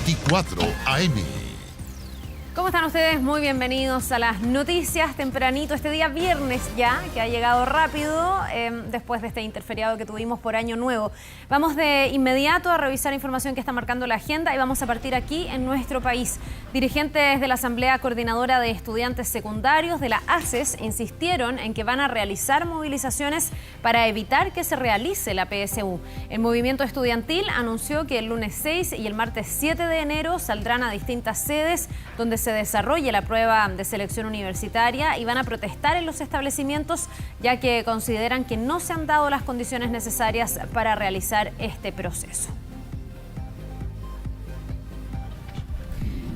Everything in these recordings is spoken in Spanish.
24 AM. ¿Cómo están ustedes? Muy bienvenidos a las noticias tempranito, este día viernes ya, que ha llegado rápido después de este interferiado que tuvimos por Año Nuevo. Vamos de inmediato a revisar información que está marcando la agenda y vamos a partir aquí en nuestro país. Dirigentes de la Asamblea Coordinadora de Estudiantes Secundarios de la ACES insistieron en que van a realizar movilizaciones para evitar que se realice la PSU. El movimiento estudiantil anunció que el lunes 6 y el martes 7 de enero saldrán a distintas sedes donde se desarrolle la prueba de selección universitaria y van a protestar en los establecimientos ya que consideran que no se han dado las condiciones necesarias para realizar este proceso.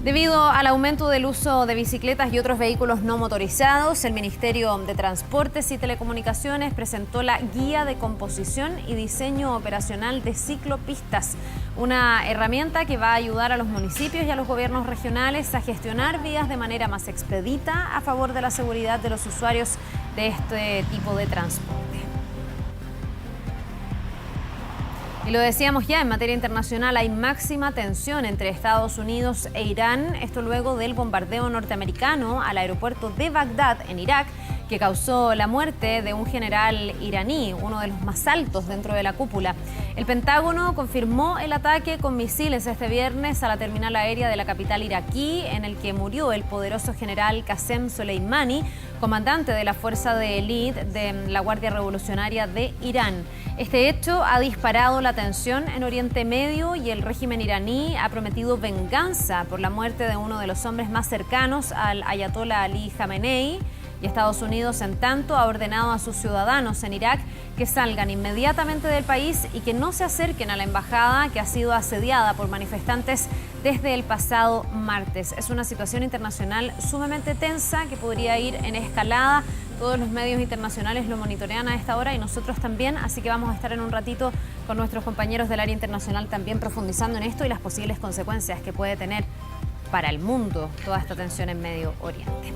Debido al aumento del uso de bicicletas y otros vehículos no motorizados, el Ministerio de Transportes y Telecomunicaciones presentó la Guía de Composición y Diseño Operacional de Ciclopistas, una herramienta que va a ayudar a los municipios y a los gobiernos regionales a gestionar vías de manera más expedita a favor de la seguridad de los usuarios de este tipo de transporte. Y lo decíamos ya, en materia internacional hay máxima tensión entre Estados Unidos e Irán, esto luego del bombardeo norteamericano al aeropuerto de Bagdad, en Irak, que causó la muerte de un general iraní, uno de los más altos dentro de la cúpula. El Pentágono confirmó el ataque con misiles este viernes a la terminal aérea de la capital iraquí, en el que murió el poderoso general Qasem Soleimani, comandante de la fuerza de élite de la Guardia Revolucionaria de Irán. Este hecho ha disparado la tensión en Oriente Medio y el régimen iraní ha prometido venganza por la muerte de uno de los hombres más cercanos al ayatollah Ali Khamenei. Y Estados Unidos, en tanto, ha ordenado a sus ciudadanos en Irak que salgan inmediatamente del país y que no se acerquen a la embajada que ha sido asediada por manifestantes desde el pasado martes. Es una situación internacional sumamente tensa que podría ir en escalada. Todos los medios internacionales lo monitorean a esta hora y nosotros también, así que vamos a estar en un ratito con nuestros compañeros del área internacional también profundizando en esto y las posibles consecuencias que puede tener para el mundo toda esta tensión en Medio Oriente.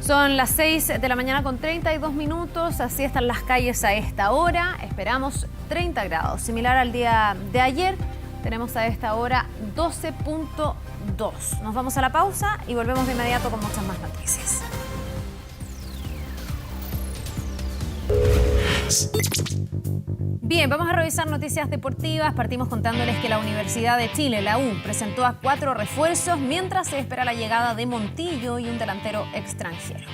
Son las 6 de la mañana con 32 minutos, así están las calles a esta hora, esperamos 30 grados, similar al día de ayer, tenemos a esta hora 12.2. Nos vamos a la pausa y volvemos de inmediato con muchas más noticias. Bien, vamos a revisar noticias deportivas. Partimos contándoles que la Universidad de Chile, la U, presentó a 4 refuerzos mientras se espera la llegada de Montillo y un delantero extranjero.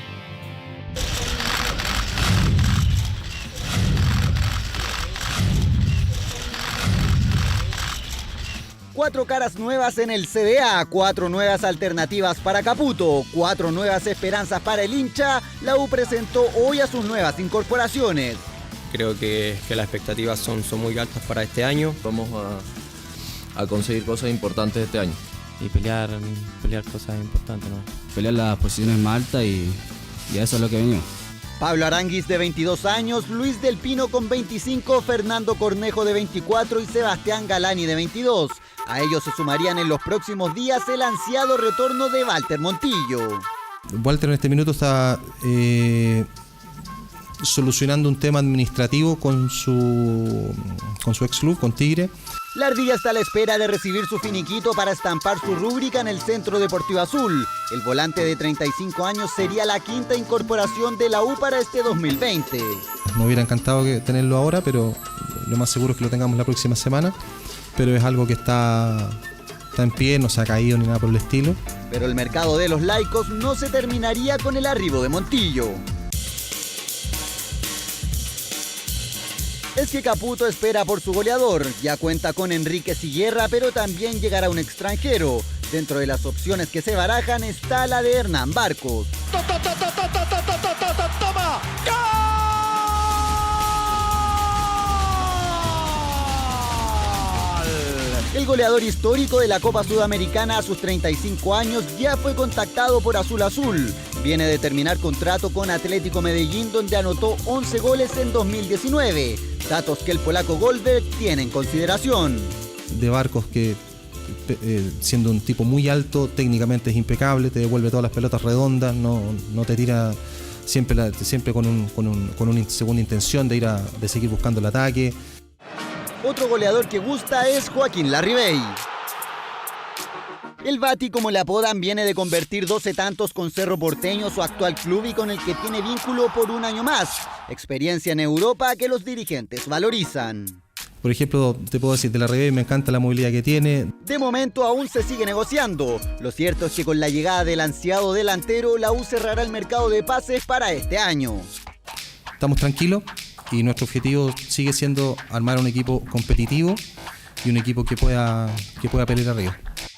Cuatro caras nuevas en el CDA, 4 nuevas alternativas para Caputo, 4 nuevas esperanzas para el hincha. La U presentó hoy a sus nuevas incorporaciones. Creo que las expectativas son muy altas para este año. Vamos a conseguir cosas importantes este año. Y pelear cosas importantes, ¿no? Pelear las posiciones más altas y a eso es lo que venimos. Pablo Aranguis, de 22 años, Luis del Pino, con 25, Fernando Cornejo, de 24 y Sebastián Galani, de 22. A ellos se sumarían en los próximos días el ansiado retorno de Walter Montillo. Walter en este minuto está solucionando un tema administrativo con su ex club, con Tigre. La Ardilla está a la espera de recibir su finiquito para estampar su rúbrica en el Centro Deportivo Azul. El volante de 35 años sería la quinta incorporación de la U para este 2020. Me hubiera encantado tenerlo ahora, pero lo más seguro es que lo tengamos la próxima semana. Pero es algo que está en pie, no se ha caído ni nada por el estilo. Pero el mercado de los laicos no se terminaría con el arribo de Montillo. Es que Caputo espera por su goleador, ya cuenta con Enrique Siguerra, pero también llegará un extranjero. Dentro de las opciones que se barajan está la de Hernán Barcos. ¡Toma! El goleador histórico de la Copa Sudamericana a sus 35 años ya fue contactado por Azul Azul. Viene de terminar contrato con Atlético Medellín, donde anotó 11 goles en 2019. Datos que el polaco Goldberg tiene en consideración. De Barcos, que siendo un tipo muy alto, técnicamente es impecable, te devuelve todas las pelotas redondas, no te tira siempre con una segunda intención de seguir buscando el ataque. Otro goleador que gusta es Joaquín Larribey. El Bati, como le apodan, viene de convertir 12 tantos con Cerro Porteño, su actual club y con el que tiene vínculo por un año más. Experiencia en Europa que los dirigentes valorizan. Por ejemplo, te puedo decir, de la Ribey me encanta la movilidad que tiene. De momento aún se sigue negociando. Lo cierto es que con la llegada del ansiado delantero, la U cerrará el mercado de pases para este año. Estamos tranquilos y nuestro objetivo sigue siendo armar un equipo competitivo y un equipo que pueda pelear arriba.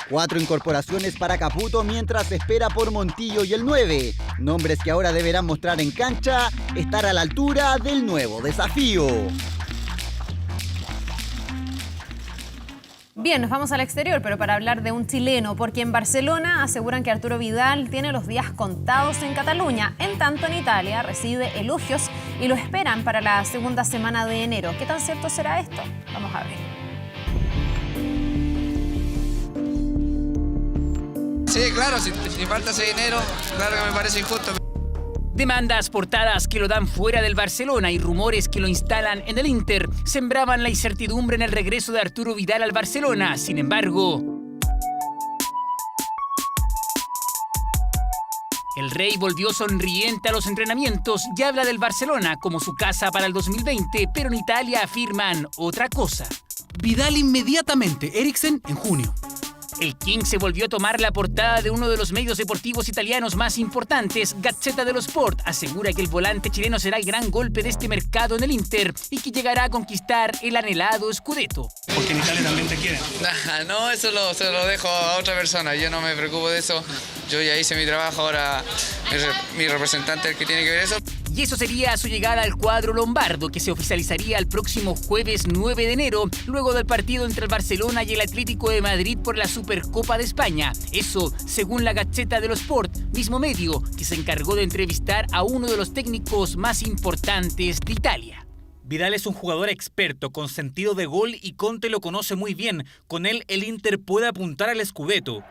4 incorporaciones para Caputo mientras se espera por Montillo y el 9. Nombres que ahora deberán mostrar en cancha estar a la altura del nuevo desafío. Bien, nos vamos al exterior, pero para hablar de un chileno, porque en Barcelona aseguran que Arturo Vidal tiene los días contados en Cataluña. En tanto, en Italia recibe elogios y lo esperan para la segunda semana de enero. ¿Qué tan cierto será esto? Vamos a ver. Sí, claro, si falta ese dinero, claro que me parece injusto. Demandas portadas que lo dan fuera del Barcelona y rumores que lo instalan en el Inter sembraban la incertidumbre en el regreso de Arturo Vidal al Barcelona. Sin embargo, el Rey volvió sonriente a los entrenamientos y habla del Barcelona como su casa para el 2020, pero en Italia afirman otra cosa. Vidal inmediatamente, Eriksen en junio. El King se volvió a tomar la portada de uno de los medios deportivos italianos más importantes. Gazzetta dello Sport asegura que el volante chileno será el gran golpe de este mercado en el Inter y que llegará a conquistar el anhelado Scudetto. Porque en Italia también te quieren. No, eso se lo dejo a otra persona, yo no me preocupo de eso. Yo ya hice mi trabajo, ahora mi representante es el que tiene que ver eso. Y eso sería su llegada al cuadro lombardo, que se oficializaría el próximo jueves 9 de enero, luego del partido entre el Barcelona y el Atlético de Madrid por la Supercopa de España. Eso, según la Gazzetta dello Sport, mismo medio que se encargó de entrevistar a uno de los técnicos más importantes de Italia. Vidal es un jugador experto, con sentido de gol y Conte lo conoce muy bien. Con él, el Inter puede apuntar al Scudetto.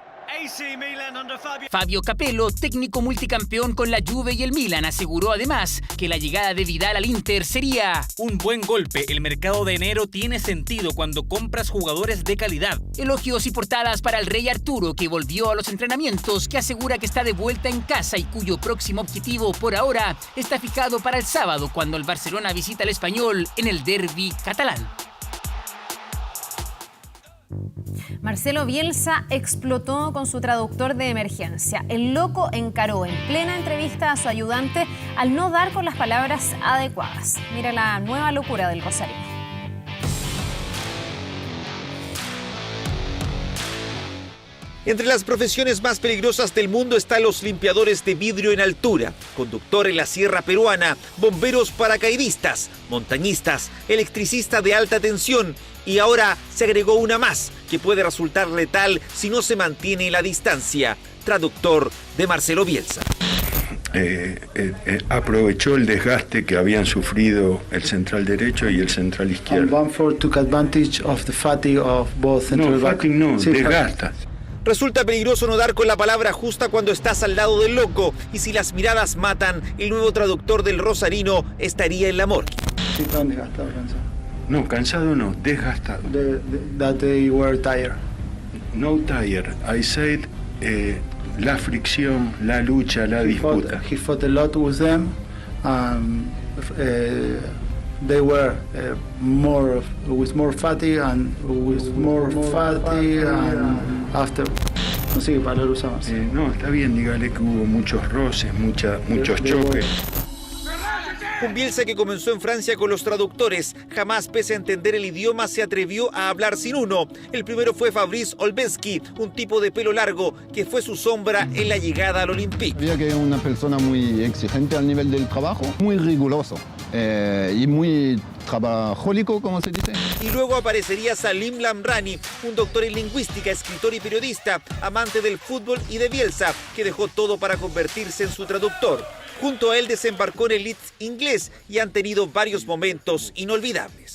Fabio Capello, técnico multicampeón con la Juve y el Milan, aseguró además que la llegada de Vidal al Inter sería un buen golpe. El mercado de enero tiene sentido cuando compras jugadores de calidad. Elogios y portadas para el Rey Arturo, que volvió a los entrenamientos, que asegura que está de vuelta en casa y cuyo próximo objetivo por ahora está fijado para el sábado, cuando el Barcelona visita al Español en el derbi catalán. Marcelo Bielsa explotó con su traductor de emergencia. El loco encaró en plena entrevista a su ayudante al no dar con las palabras adecuadas. Mira la nueva locura del rosarino. Entre las profesiones más peligrosas del mundo están los limpiadores de vidrio en altura, conductor en la sierra peruana, bomberos paracaidistas, montañistas, electricista de alta tensión y ahora se agregó una más que puede resultar letal si no se mantiene la distancia. Traductor de Marcelo Bielsa. Aprovechó el desgaste que habían sufrido el central derecho y el central izquierdo. Bamford took advantage of the fatigue of both central back. No, desgasta. Resulta peligroso no dar con la palabra justa cuando estás al lado del loco, y si las miradas matan, el nuevo traductor del rosarino estaría en la morgue. Sí, estaban desgastados, cansados. No, cansado no, desgastado. That they were tired. No tired, I said la fricción, la lucha, la disputa. He fought a lot with them. They were with more fatigue and after. No sé qué palabra usamos. No, está bien, dígale que hubo muchos roces, muchos choques. Un Bielsa que comenzó en Francia con los traductores, jamás pese a entender el idioma se atrevió a hablar sin uno. El primero fue Fabrice Olbensky, un tipo de pelo largo que fue su sombra en la llegada al Olympique. Había que una persona muy exigente al nivel del trabajo, muy riguroso y muy trabajólico, como se dice. Y luego aparecería Salim Lamrani, un doctor en lingüística, escritor y periodista, amante del fútbol y de Bielsa, que dejó todo para convertirse en su traductor. Junto a él desembarcó en el Leeds inglés y han tenido varios momentos inolvidables.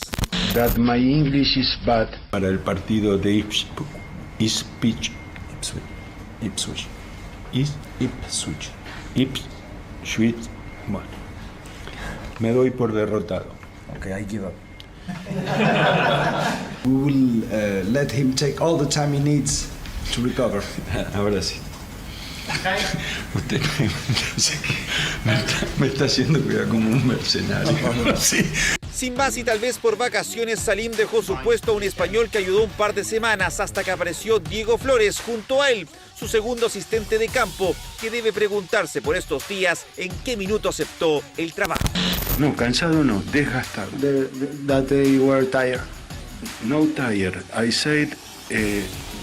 That my English is bad. Para el partido de Ipswich. Bueno, me doy por derrotado. Okay, I give up. We will let him take all the time he needs To recover. Ahora sí. Usted me está haciendo cuidar como un mercenario. Sí. Sin más y tal vez por vacaciones, Salim dejó su puesto a un español que ayudó un par de semanas hasta que apareció Diego Flores junto a él, su segundo asistente de campo, que debe preguntarse por estos días en qué minuto aceptó el trabajo. No, cansado no, desgastado. That they were tired. No tired. I said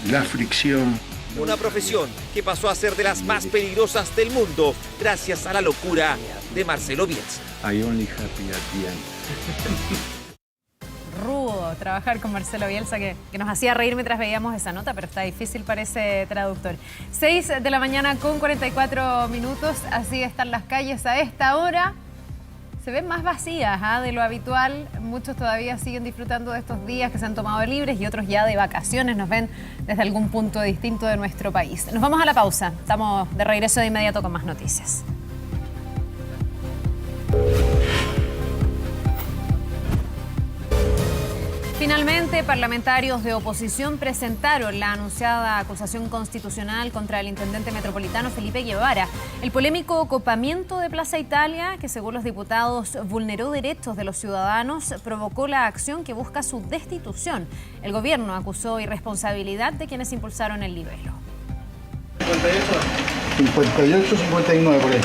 la fricción. Una profesión que pasó a ser de las más peligrosas del mundo gracias a la locura de Marcelo Bielsa. I only happy at the end. Rudo trabajar con Marcelo Bielsa, que nos hacía reír mientras veíamos esa nota, pero está difícil para ese traductor. 6 de la mañana con 44 minutos, así están las calles a esta hora. Se ven más vacías de lo habitual. Muchos todavía siguen disfrutando de estos días que se han tomado libres y otros ya de vacaciones. Nos ven desde algún punto distinto de nuestro país. Nos vamos a la pausa. Estamos de regreso de inmediato con más noticias. Finalmente, parlamentarios de oposición presentaron la anunciada acusación constitucional contra el intendente metropolitano Felipe Guevara. El polémico copamiento de Plaza Italia, que según los diputados vulneró derechos de los ciudadanos, provocó la acción que busca su destitución. El gobierno acusó irresponsabilidad de quienes impulsaron el libelo. 58, 59 por ahí.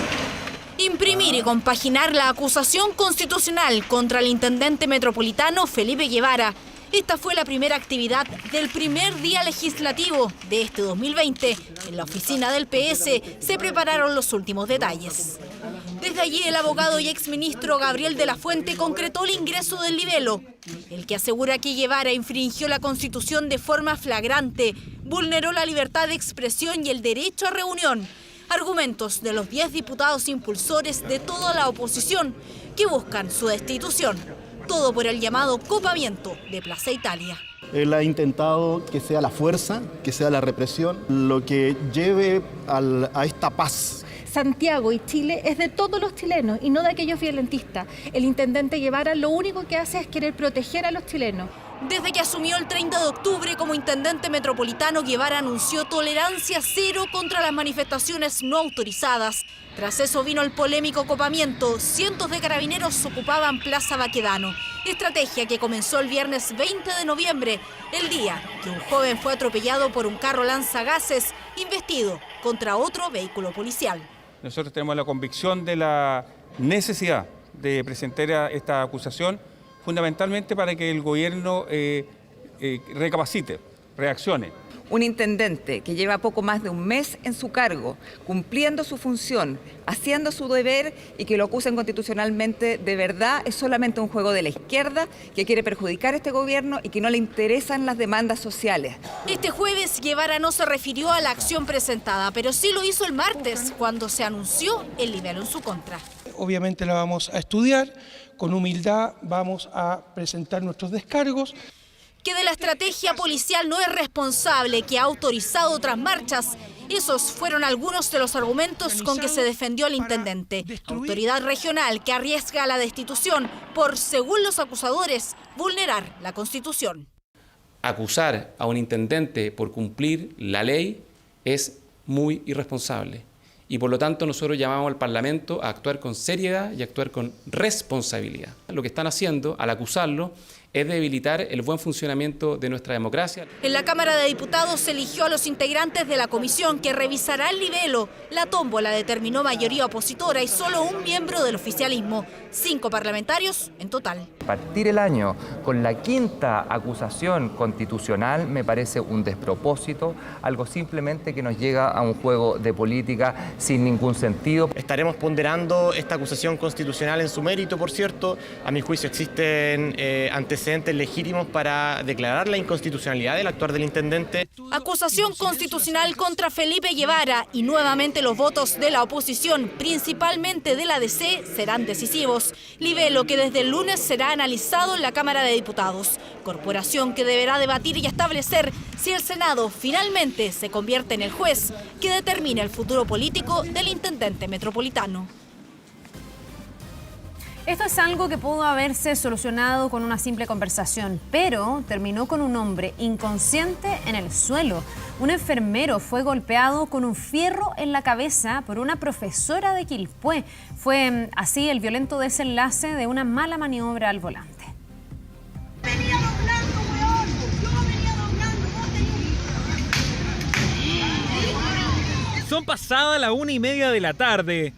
Imprimir y compaginar la acusación constitucional contra el intendente metropolitano Felipe Guevara. Esta fue la primera actividad del primer día legislativo de este 2020. En la oficina del PS se prepararon los últimos detalles. Desde allí el abogado y exministro Gabriel de la Fuente concretó el ingreso del libelo, el que asegura que Guevara infringió la Constitución de forma flagrante, vulneró la libertad de expresión y el derecho a reunión. Argumentos de los 10 diputados impulsores de toda la oposición que buscan su destitución. Todo por el llamado copamiento de Plaza Italia. Él ha intentado que sea la fuerza, que sea la represión, lo que lleve a esta paz. Santiago y Chile es de todos los chilenos y no de aquellos violentistas. El intendente Guevara lo único que hace es querer proteger a los chilenos. Desde que asumió el 30 de octubre como intendente metropolitano, Guevara anunció tolerancia cero contra las manifestaciones no autorizadas. Tras eso vino el polémico copamiento. Cientos de carabineros ocupaban Plaza Baquedano. Estrategia que comenzó el viernes 20 de noviembre, el día que un joven fue atropellado por un carro lanzagases investido contra otro vehículo policial. Nosotros tenemos la convicción de la necesidad de presentar esta acusación, fundamentalmente para que el gobierno recapacite, reaccione. Un intendente que lleva poco más de un mes en su cargo, cumpliendo su función, haciendo su deber y que lo acusen constitucionalmente, de verdad es solamente un juego de la izquierda que quiere perjudicar a este gobierno y que no le interesan las demandas sociales. Este jueves Guevara no se refirió a la acción presentada, pero sí lo hizo el martes, cuando se anunció el libelo en su contra. Obviamente la vamos a estudiar, con humildad vamos a presentar nuestros descargos. Que de la estrategia policial no es responsable, que ha autorizado otras marchas. Esos fueron algunos de los argumentos con que se defendió el intendente. Autoridad regional que arriesga la destitución por, según los acusadores, vulnerar la Constitución. Acusar a un intendente por cumplir la ley es muy irresponsable. Y por lo tanto nosotros llamamos al Parlamento a actuar con seriedad y a actuar con responsabilidad. Lo que están haciendo al acusarlo es debilitar el buen funcionamiento de nuestra democracia. En la Cámara de Diputados se eligió a los integrantes de la comisión que revisará el libelo. La tómbola determinó mayoría opositora y solo un miembro del oficialismo. 5 parlamentarios en total. Partir el año con la quinta acusación constitucional me parece un despropósito, algo simplemente que nos llega a un juego de política sin ningún sentido. Estaremos ponderando esta acusación constitucional en su mérito, por cierto. A mi juicio existen antecedentes legítimos para declarar la inconstitucionalidad del actuar del intendente. Acusación constitucional contra Felipe Guevara y nuevamente los votos de la oposición, principalmente de la DC, serán decisivos. Libelo que desde el lunes será analizado en la Cámara de Diputados. Corporación que deberá debatir y establecer si el Senado finalmente se convierte en el juez que determina el futuro político del intendente metropolitano. Esto es algo que pudo haberse solucionado con una simple conversación, pero terminó con un hombre inconsciente en el suelo. Un enfermero fue golpeado con un fierro en la cabeza por una profesora de Quilpué. Fue así el violento desenlace de una mala maniobra al volante. Son pasadas las 1:30 de la tarde,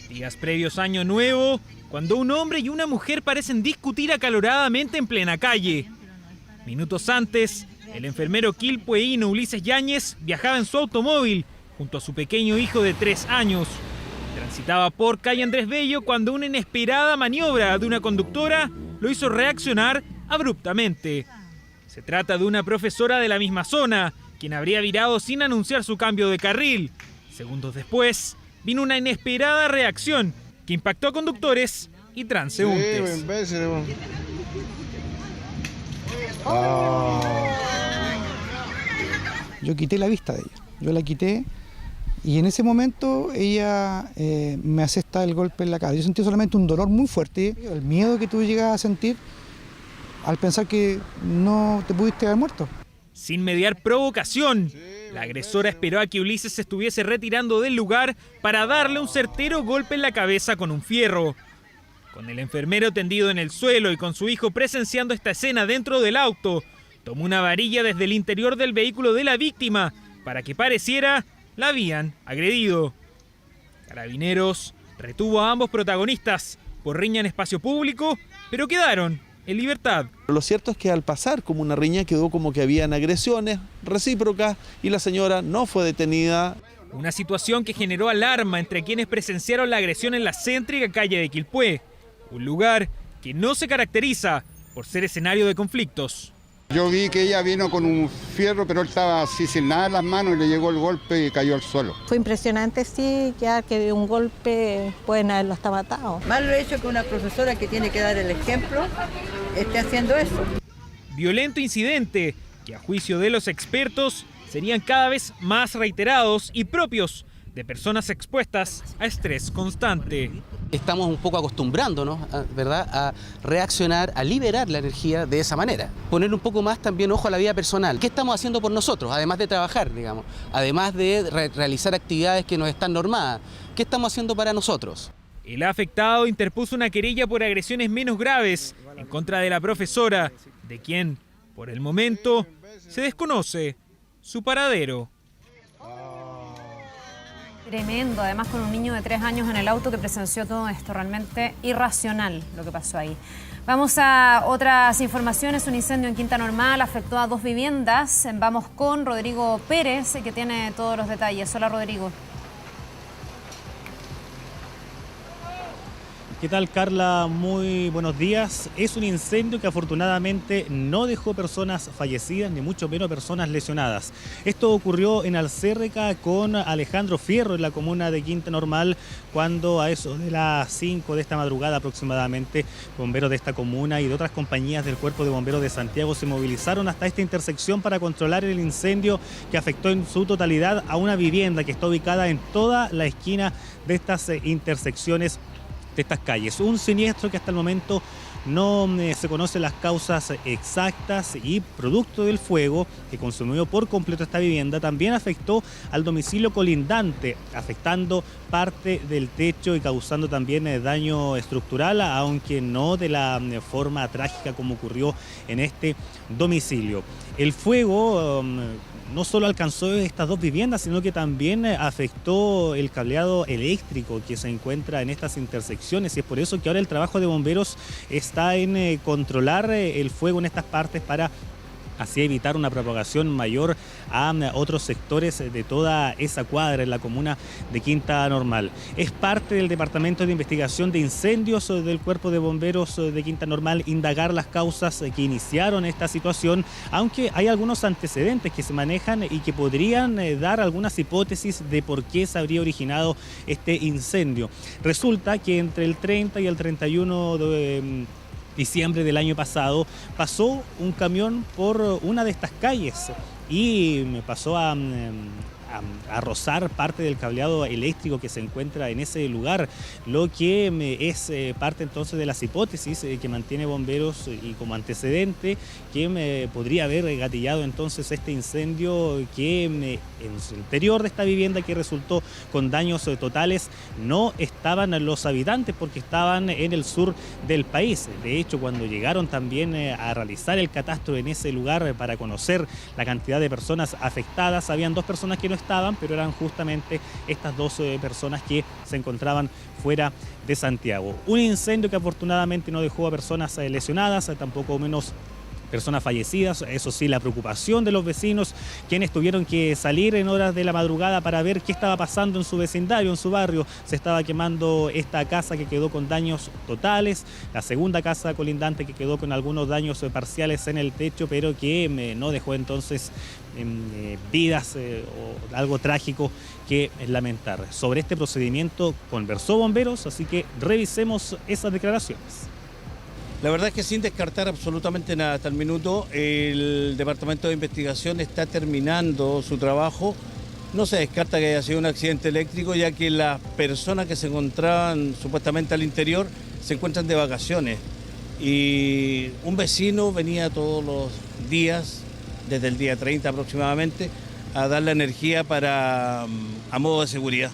días previos a Año Nuevo, cuando un hombre y una mujer parecen discutir acaloradamente en plena calle. Minutos antes, el enfermero quilpueíno Ulises Yáñez viajaba en su automóvil junto a su pequeño hijo de 3 años. Transitaba por calle Andrés Bello cuando una inesperada maniobra de una conductora lo hizo reaccionar abruptamente. Se trata de una profesora de la misma zona, quien habría virado sin anunciar su cambio de carril. Segundos después, vino una inesperada reacción que impactó a conductores y transeúntes. Yo quité la vista de ella, yo la quité y en ese momento ella me asesta el golpe en la cara. Yo sentí solamente un dolor muy fuerte, el miedo que tú llegas a sentir al pensar que no te pudiste haber muerto. Sin mediar provocación, la agresora esperó a que Ulises se estuviese retirando del lugar para darle un certero golpe en la cabeza con un fierro. Con el enfermero tendido en el suelo y con su hijo presenciando esta escena dentro del auto, tomó una varilla desde el interior del vehículo de la víctima para que pareciera la habían agredido. Carabineros retuvo a ambos protagonistas por riña en espacio público, pero quedaron en libertad. Lo cierto es que al pasar como una riña quedó como que habían agresiones recíprocas y la señora no fue detenida. Una situación que generó alarma entre quienes presenciaron la agresión en la céntrica calle de Quilpué, un lugar que no se caracteriza por ser escenario de conflictos. Yo vi que ella vino con un fierro, pero él estaba así sin nada en las manos y le llegó el golpe y cayó al suelo. Fue impresionante, sí, ya que de un golpe pueden haberlo hasta matado. Mal lo hecho que una profesora que tiene que dar el ejemplo esté haciendo eso. Violento incidente que a juicio de los expertos serían cada vez más reiterados y propios de personas expuestas a estrés constante. Estamos un poco acostumbrándonos, ¿verdad?, a reaccionar, a liberar la energía de esa manera. Poner un poco más también ojo a la vida personal. ¿Qué estamos haciendo por nosotros? Además de trabajar, digamos, además de realizar actividades que nos están normadas. ¿Qué estamos haciendo para nosotros? El afectado interpuso una querella por agresiones menos graves en contra de la profesora, de quien, por el momento, se desconoce su paradero. Tremendo, además con un niño de 3 años en el auto que presenció todo esto, realmente irracional lo que pasó ahí. Vamos a otras informaciones. Un incendio en Quinta Normal afectó a 2 viviendas. Vamos con Rodrigo Pérez, que tiene todos los detalles. Hola, Rodrigo. ¿Qué tal, Carla? Muy buenos días. Es un incendio que afortunadamente no dejó personas fallecidas, ni mucho menos personas lesionadas. Esto ocurrió en Alcérreca con Alejandro Fierro, en la comuna de Quinta Normal, cuando a eso de las 5 de esta madrugada aproximadamente, bomberos de esta comuna y de otras compañías del Cuerpo de Bomberos de Santiago se movilizaron hasta esta intersección para controlar el incendio que afectó en su totalidad a una vivienda que está ubicada en toda la esquina de estas intersecciones de estas calles. Un siniestro que hasta el momento no se conocen las causas exactas y producto del fuego que consumió por completo esta vivienda también afectó al domicilio colindante, afectando parte del techo y causando también daño estructural, aunque no de la forma trágica como ocurrió en este domicilio. El fuego no solo alcanzó estas 2 viviendas, sino que también afectó el cableado eléctrico que se encuentra en estas intersecciones, y es por eso que ahora el trabajo de bomberos está en controlar el fuego en estas partes para así evitar una propagación mayor a otros sectores de toda esa cuadra en la comuna de Quinta Normal. Es parte del Departamento de Investigación de Incendios del Cuerpo de Bomberos de Quinta Normal indagar las causas que iniciaron esta situación, aunque hay algunos antecedentes que se manejan y que podrían dar algunas hipótesis de por qué se habría originado este incendio. Resulta que entre el 30 y el 31 de diciembre del año pasado pasó un camión por una de estas calles y pasó a a rozar parte del cableado eléctrico que se encuentra en ese lugar, lo que es parte entonces de las hipótesis que mantiene Bomberos y como antecedente que podría haber gatillado entonces este incendio que en el interior de esta vivienda, que resultó con daños totales, no estaban los habitantes porque estaban en el sur del país. De hecho, cuando llegaron también a realizar el catastro en ese lugar para conocer la cantidad de personas afectadas, habían 2 personas que no estaban, pero eran justamente estas 2 personas que se encontraban fuera de Santiago. Un incendio que afortunadamente no dejó a personas lesionadas, tampoco menos personas fallecidas. Eso sí, la preocupación de los vecinos, quienes tuvieron que salir en horas de la madrugada para ver qué estaba pasando en su vecindario, en su barrio. Se estaba quemando esta casa que quedó con daños totales, la segunda casa colindante que quedó con algunos daños parciales en el techo, pero que no dejó entonces vidas o algo trágico que lamentar. Sobre este procedimiento conversó Bomberos, así que revisemos esas declaraciones. La verdad es que sin descartar absolutamente nada hasta el minuto, el Departamento de Investigación está terminando su trabajo. No se descarta que haya sido un accidente eléctrico, ya que las personas que se encontraban supuestamente al interior se encuentran de vacaciones. Y un vecino venía todos los días, desde el día 30 aproximadamente, a dar la energía a modo de seguridad.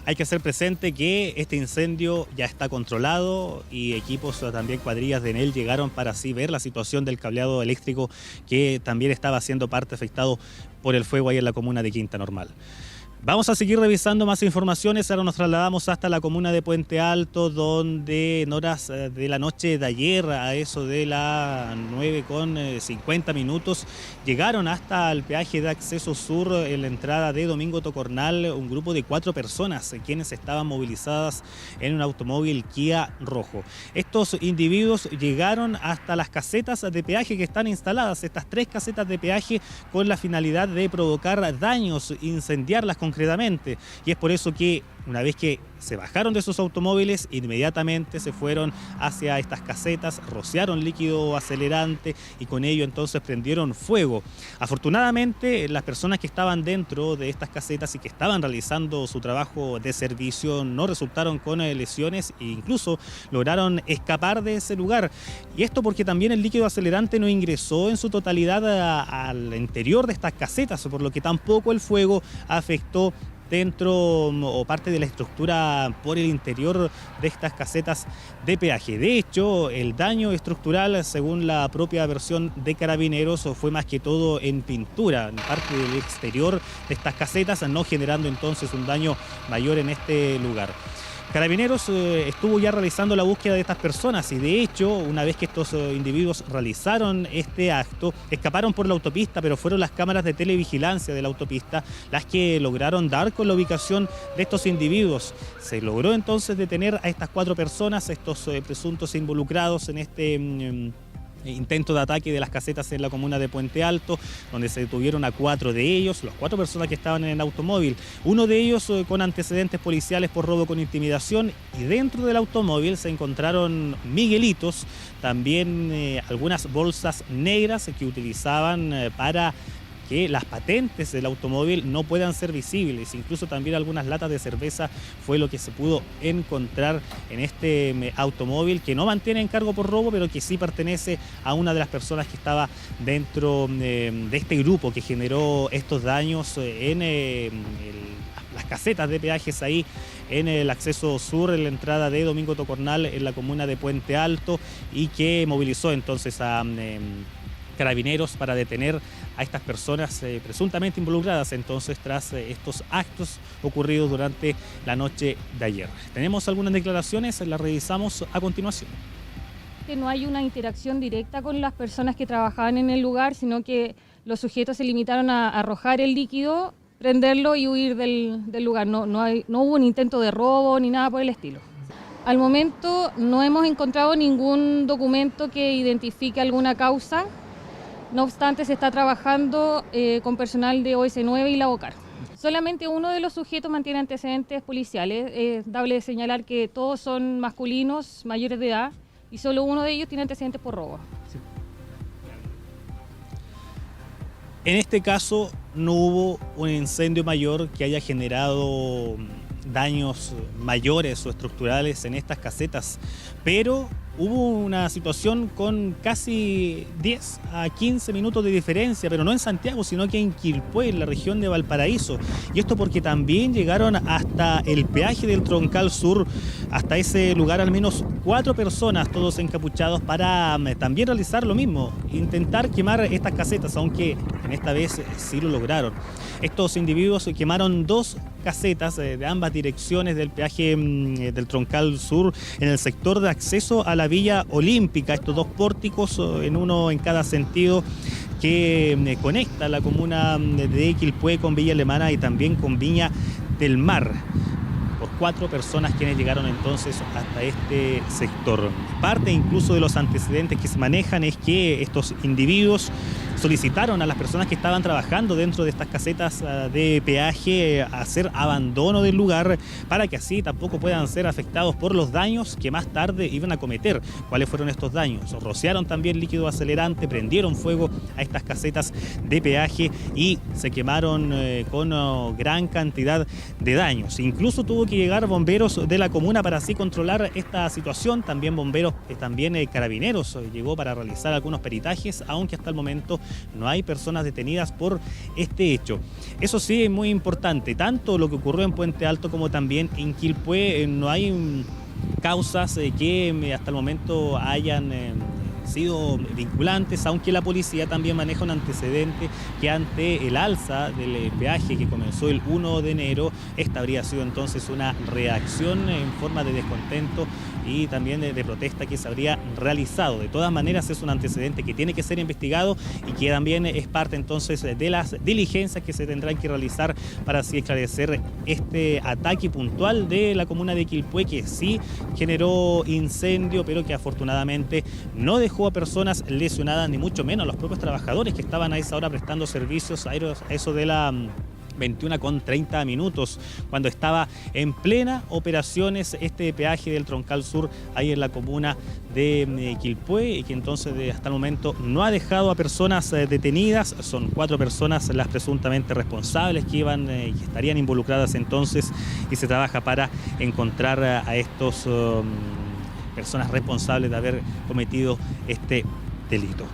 Hay que hacer presente que este incendio ya está controlado y equipos, también cuadrillas de Enel, llegaron para así ver la situación del cableado eléctrico que también estaba siendo parte afectado por el fuego ahí en la comuna de Quinta Normal. Vamos a seguir revisando más informaciones. Ahora nos trasladamos hasta la comuna de Puente Alto, donde en horas de la noche de ayer, a eso de las 9:50, llegaron hasta el peaje de acceso sur en la entrada de Domingo Tocornal un grupo de 4 personas quienes estaban movilizadas en un automóvil Kia rojo. Estos individuos llegaron hasta las casetas de peaje que están instaladas, estas 3 casetas de peaje, con la finalidad de provocar daños, incendiarlas concretamente, y es por eso que una vez que se bajaron de esos automóviles, inmediatamente se fueron hacia estas casetas, rociaron líquido acelerante y con ello entonces prendieron fuego. Afortunadamente, las personas que estaban dentro de estas casetas y que estaban realizando su trabajo de servicio no resultaron con lesiones e incluso lograron escapar de ese lugar. Y esto porque también el líquido acelerante no ingresó en su totalidad al interior de estas casetas, por lo que tampoco el fuego afectó dentro o parte de la estructura por el interior de estas casetas de peaje. De hecho, el daño estructural, según la propia versión de Carabineros, fue más que todo en pintura, en parte del exterior de estas casetas, no generando entonces un daño mayor en este lugar. Carabineros estuvo ya realizando la búsqueda de estas personas y de hecho, una vez que estos individuos realizaron este acto, escaparon por la autopista, pero fueron las cámaras de televigilancia de la autopista las que lograron dar con la ubicación de estos individuos. Se logró entonces detener a estas 4 personas, estos presuntos involucrados en este intento de ataque de las casetas en la comuna de Puente Alto, donde se detuvieron a 4 de ellos, las 4 personas que estaban en el automóvil, uno de ellos con antecedentes policiales por robo con intimidación, y dentro del automóvil se encontraron miguelitos, también algunas bolsas negras que utilizaban para que las patentes del automóvil no puedan ser visibles. Incluso también algunas latas de cerveza fue lo que se pudo encontrar en este automóvil, que no mantiene encargo por robo, pero que sí pertenece a una de las personas que estaba dentro de este grupo que generó estos daños en las casetas de peajes ahí en el acceso sur, en la entrada de Domingo Tocornal en la comuna de Puente Alto, y que movilizó entonces a Carabineros para detener a estas personas presuntamente involucradas entonces tras estos actos ocurridos durante la noche de ayer. Tenemos algunas declaraciones, las revisamos a continuación. Que no hay una interacción directa con las personas que trabajaban en el lugar, sino que los sujetos se limitaron a arrojar el líquido, prenderlo y huir del lugar. No hubo un intento de robo ni nada por el estilo. Al momento no hemos encontrado ningún documento que identifique alguna causa. No obstante, se está trabajando con personal de OS9 y la OCAR. Solamente uno de los sujetos mantiene antecedentes policiales. Es dable de señalar que todos son masculinos, mayores de edad, y solo uno de ellos tiene antecedentes por robo. En este caso no hubo un incendio mayor que haya generado daños mayores o estructurales en estas casetas, pero hubo una situación con casi 10 a 15 minutos de diferencia, pero no en Santiago, sino que en Quilpué, en la región de Valparaíso. Y esto porque también llegaron hasta el peaje del Troncal Sur, hasta ese lugar al menos 4 personas, todos encapuchados, para también realizar lo mismo, intentar quemar estas casetas, aunque en esta vez sí lo lograron. Estos individuos quemaron 2 casetas de ambas direcciones del peaje del Troncal Sur en el sector de acceso a la Villa Olímpica, estos 2 pórticos, uno en cada sentido, que conecta la comuna de Quilpué con Villa Alemana y también con Viña del Mar, por 4 personas quienes llegaron entonces hasta este sector. Parte incluso de los antecedentes que se manejan es que estos individuos solicitaron a las personas que estaban trabajando dentro de estas casetas de peaje hacer abandono del lugar para que así tampoco puedan ser afectados por los daños que más tarde iban a cometer. ¿Cuáles fueron estos daños? Rociaron también líquido acelerante, prendieron fuego a estas casetas de peaje y se quemaron con gran cantidad de daños. Incluso tuvo que llegar bomberos de la comuna para así controlar esta situación. También bomberos, también carabineros llegó para realizar algunos peritajes, aunque hasta el momento no hay personas detenidas por este hecho. Eso sí, es muy importante, tanto lo que ocurrió en Puente Alto como también en Quilpué, no hay causas que hasta el momento hayan sido vinculantes, aunque la policía también maneja un antecedente que ante el alza del peaje que comenzó el 1 de enero, esta habría sido entonces una reacción en forma de descontento y también de protesta que se habría realizado. De todas maneras es un antecedente que tiene que ser investigado y que también es parte entonces de las diligencias que se tendrán que realizar para así esclarecer este ataque puntual de la comuna de Quilpué, que sí generó incendio, pero que afortunadamente no dejó a personas lesionadas, ni mucho menos a los propios trabajadores que estaban a esa hora prestando servicios, a eso de la 21:30, cuando estaba en plena operaciones este peaje del Troncal Sur ahí en la comuna de Quilpué, y que entonces hasta el momento no ha dejado a personas detenidas. Son 4 personas las presuntamente responsables que estarían involucradas entonces, y se trabaja para encontrar a estos personas responsables de haber cometido este delito.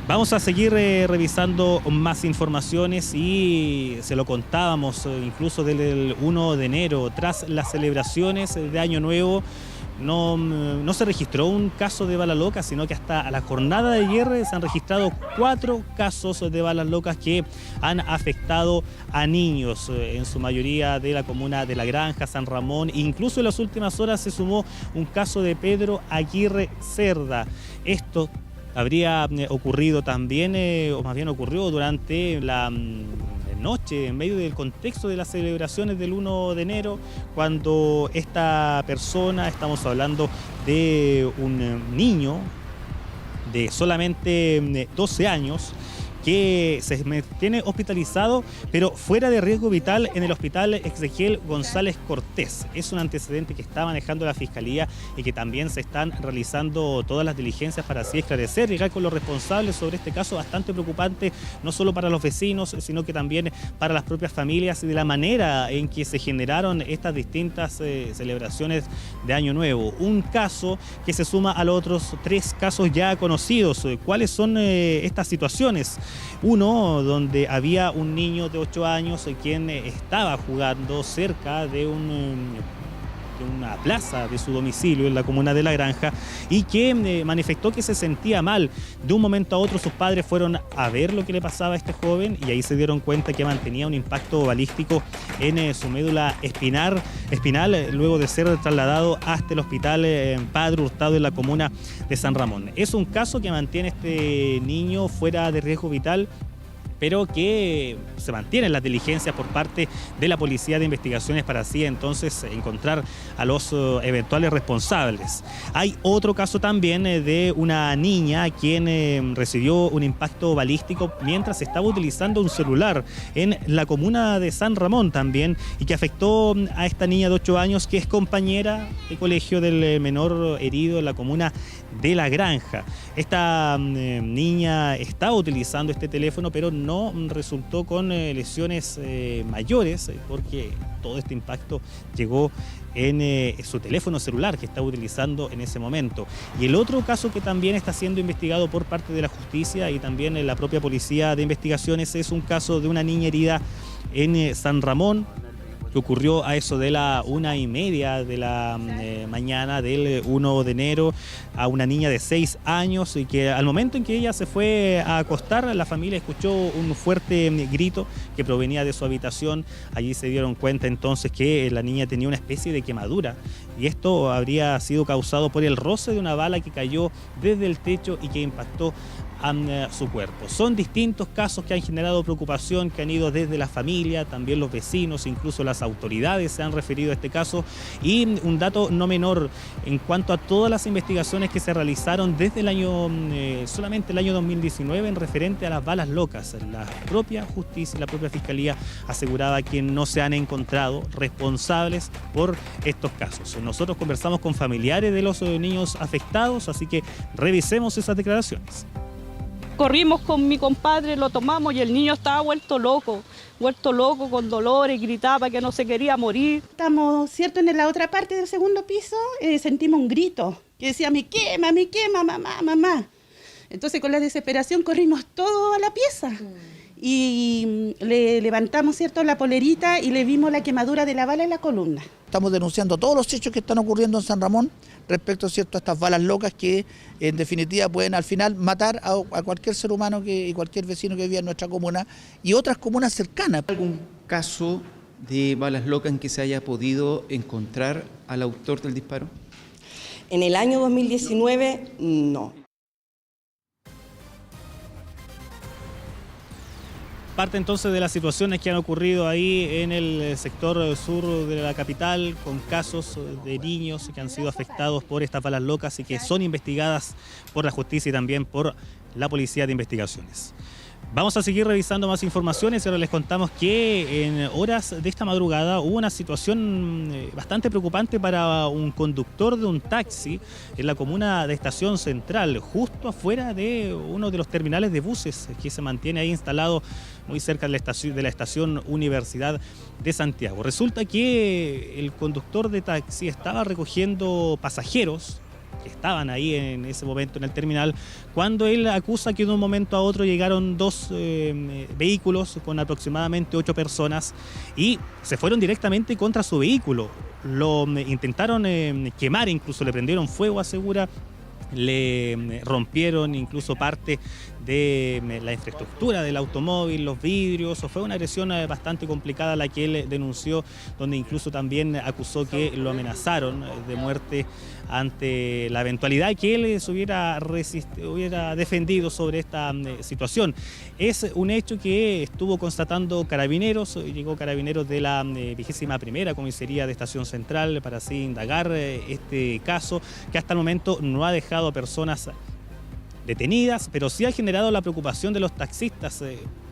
Vamos a seguir revisando más informaciones y se lo contábamos incluso del 1 de enero. Tras las celebraciones de Año Nuevo no se registró un caso de bala loca, sino que hasta la jornada de ayer se han registrado 4 casos de balas locas que han afectado a niños, en su mayoría de la comuna de La Granja, San Ramón. Incluso en las últimas horas se sumó un caso de Pedro Aguirre Cerda. Esto habría ocurrido también, o más bien ocurrió durante la noche, en medio del contexto de las celebraciones del 1 de enero, cuando esta persona, estamos hablando de un niño de solamente 12 años, que se tiene hospitalizado, pero fuera de riesgo vital en el hospital Exequiel González Cortés. Es un antecedente que está manejando la Fiscalía y que también se están realizando todas las diligencias para así esclarecer, llegar con los responsables sobre este caso bastante preocupante, no solo para los vecinos, sino que también para las propias familias, y de la manera en que se generaron estas distintas celebraciones de Año Nuevo. Un caso que se suma a los otros 3 casos ya conocidos. ¿Cuáles son estas situaciones? Uno donde había un niño de 8 años quien estaba jugando cerca de una plaza de su domicilio en la comuna de La Granja, y que manifestó que se sentía mal. De un momento a otro sus padres fueron a ver lo que le pasaba a este joven, y ahí se dieron cuenta que mantenía un impacto balístico en su médula espinal, luego de ser trasladado hasta el hospital Padre Hurtado en la comuna de San Ramón. Es un caso que mantiene este niño fuera de riesgo vital, pero que se mantienen las diligencias por parte de la Policía de Investigaciones para así entonces encontrar a los eventuales responsables. Hay otro caso también de una niña quien recibió un impacto balístico mientras estaba utilizando un celular en la comuna de San Ramón también, y que afectó a esta niña de 8 años que es compañera de colegio del menor herido en la comuna de La Granja. Esta niña estaba utilizando este teléfono, pero no resultó con lesiones mayores, porque todo este impacto llegó en su teléfono celular que estaba utilizando en ese momento. Y el otro caso que también está siendo investigado por parte de la justicia y también en la propia policía de investigaciones es un caso de una niña herida en San Ramón, que ocurrió a eso de la 1:30 de la mañana del 1 de enero, a una niña de 6 años, y que al momento en que ella se fue a acostar, la familia escuchó un fuerte grito que provenía de su habitación. Allí se dieron cuenta entonces que la niña tenía una especie de quemadura, y esto habría sido causado por el roce de una bala que cayó desde el techo y que impactó a su cuerpo. Son distintos casos que han generado preocupación, que han ido desde la familia, también los vecinos, incluso las autoridades se han referido a este caso. Y un dato no menor, en cuanto a todas las investigaciones que se realizaron desde el año, solamente el año 2019, en referente a las balas locas, la propia justicia y la propia fiscalía aseguraba que no se han encontrado responsables por estos casos. Nosotros conversamos con familiares de los niños afectados, así que revisemos esas declaraciones. Corrimos con mi compadre, lo tomamos y el niño estaba vuelto loco con dolores, gritaba que no se quería morir. Estamos, ¿cierto?, en la otra parte del segundo piso, sentimos un grito que decía, me quema, mamá. Entonces con la desesperación corrimos todo a la pieza y le levantamos, ¿cierto?, la polerita y le vimos la quemadura de la bala en la columna. Estamos denunciando todos los hechos que están ocurriendo en San Ramón respecto, ¿cierto?, a estas balas locas que en definitiva pueden al final matar a cualquier ser humano y cualquier vecino que viva en nuestra comuna y otras comunas cercanas. ¿Algún caso de balas locas en que se haya podido encontrar al autor del disparo? En el año 2019, no. Parte entonces de las situaciones que han ocurrido ahí en el sector sur de la capital, con casos de niños que han sido afectados por estas balas locas y que son investigadas por la justicia y también por la policía de investigaciones. Vamos a seguir revisando más informaciones y ahora les contamos que en horas de esta madrugada hubo una situación bastante preocupante para un conductor de un taxi en la comuna de Estación Central, justo afuera de uno de los terminales de buses que se mantiene ahí instalado muy cerca de la estación Universidad de Santiago. Resulta que el conductor de taxi estaba recogiendo pasajeros que estaban ahí en ese momento en el terminal, cuando él acusa que de un momento a otro llegaron dos vehículos con aproximadamente 8 personas y se fueron directamente contra su vehículo. Lo intentaron quemar, incluso le prendieron fuego, asegura, le rompieron incluso parte de la infraestructura del automóvil, los vidrios. Fue una agresión bastante complicada la que él denunció, donde incluso también acusó que lo amenazaron de muerte ante la eventualidad que él se hubiera defendido sobre esta situación. Es un hecho que estuvo constatando Carabineros, llegó Carabineros de la 21ª Comisaría de Estación Central para así indagar este caso, que hasta el momento no ha dejado a personas detenidas, pero sí ha generado la preocupación de los taxistas.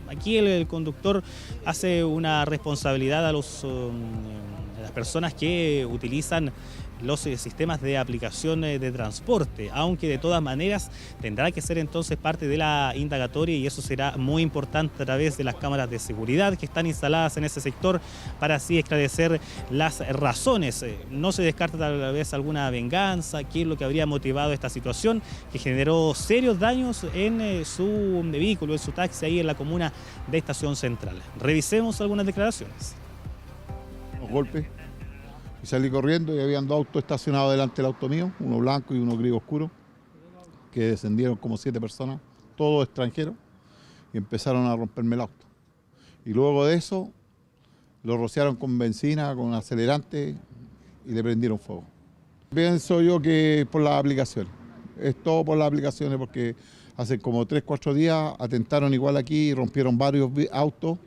Aquí el conductor hace una responsabilidad a las personas que utilizan los sistemas de aplicación de transporte, aunque de todas maneras tendrá que ser entonces parte de la indagatoria y eso será muy importante a través de las cámaras de seguridad que están instaladas en ese sector para así esclarecer las razones. No se descarta tal vez alguna venganza, qué es lo que habría motivado esta situación que generó serios daños en su vehículo, en su taxi ahí en la comuna de Estación Central. Revisemos algunas declaraciones. Los golpes. Y salí corriendo y habían 2 autos estacionados delante del auto mío, uno blanco y uno gris oscuro, que descendieron como 7 personas, todos extranjeros, y empezaron a romperme el auto. Y luego de eso, lo rociaron con benzina, con acelerante y le prendieron fuego. Pienso yo que por las aplicaciones, es todo por las aplicaciones, porque hace como 3-4 días atentaron igual aquí y rompieron varios autos,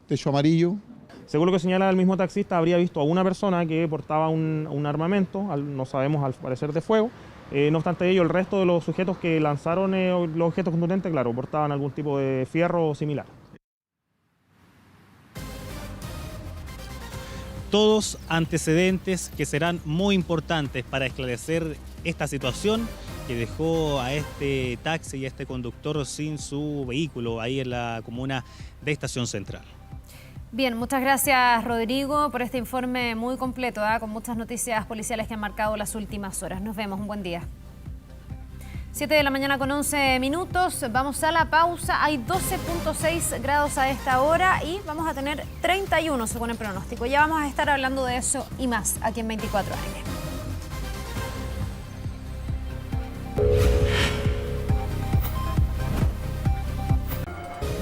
techo amarillo. Según lo que señala el mismo taxista, habría visto a una persona que portaba un armamento, no sabemos, al parecer de fuego. No obstante ello, el resto de los sujetos que lanzaron los objetos contundentes, claro, portaban algún tipo de fierro o similar. Todos antecedentes que serán muy importantes para esclarecer esta situación que dejó a este taxi y a este conductor sin su vehículo ahí en la comuna de Estación Central. Bien, muchas gracias Rodrigo por este informe muy completo, con muchas noticias policiales que han marcado las últimas horas. Nos vemos, un buen día. 7 de la mañana con 11 minutos, vamos a la pausa. Hay 12.6 grados a esta hora y vamos a tener 31 según el pronóstico. Ya vamos a estar hablando de eso y más aquí en 24 AM.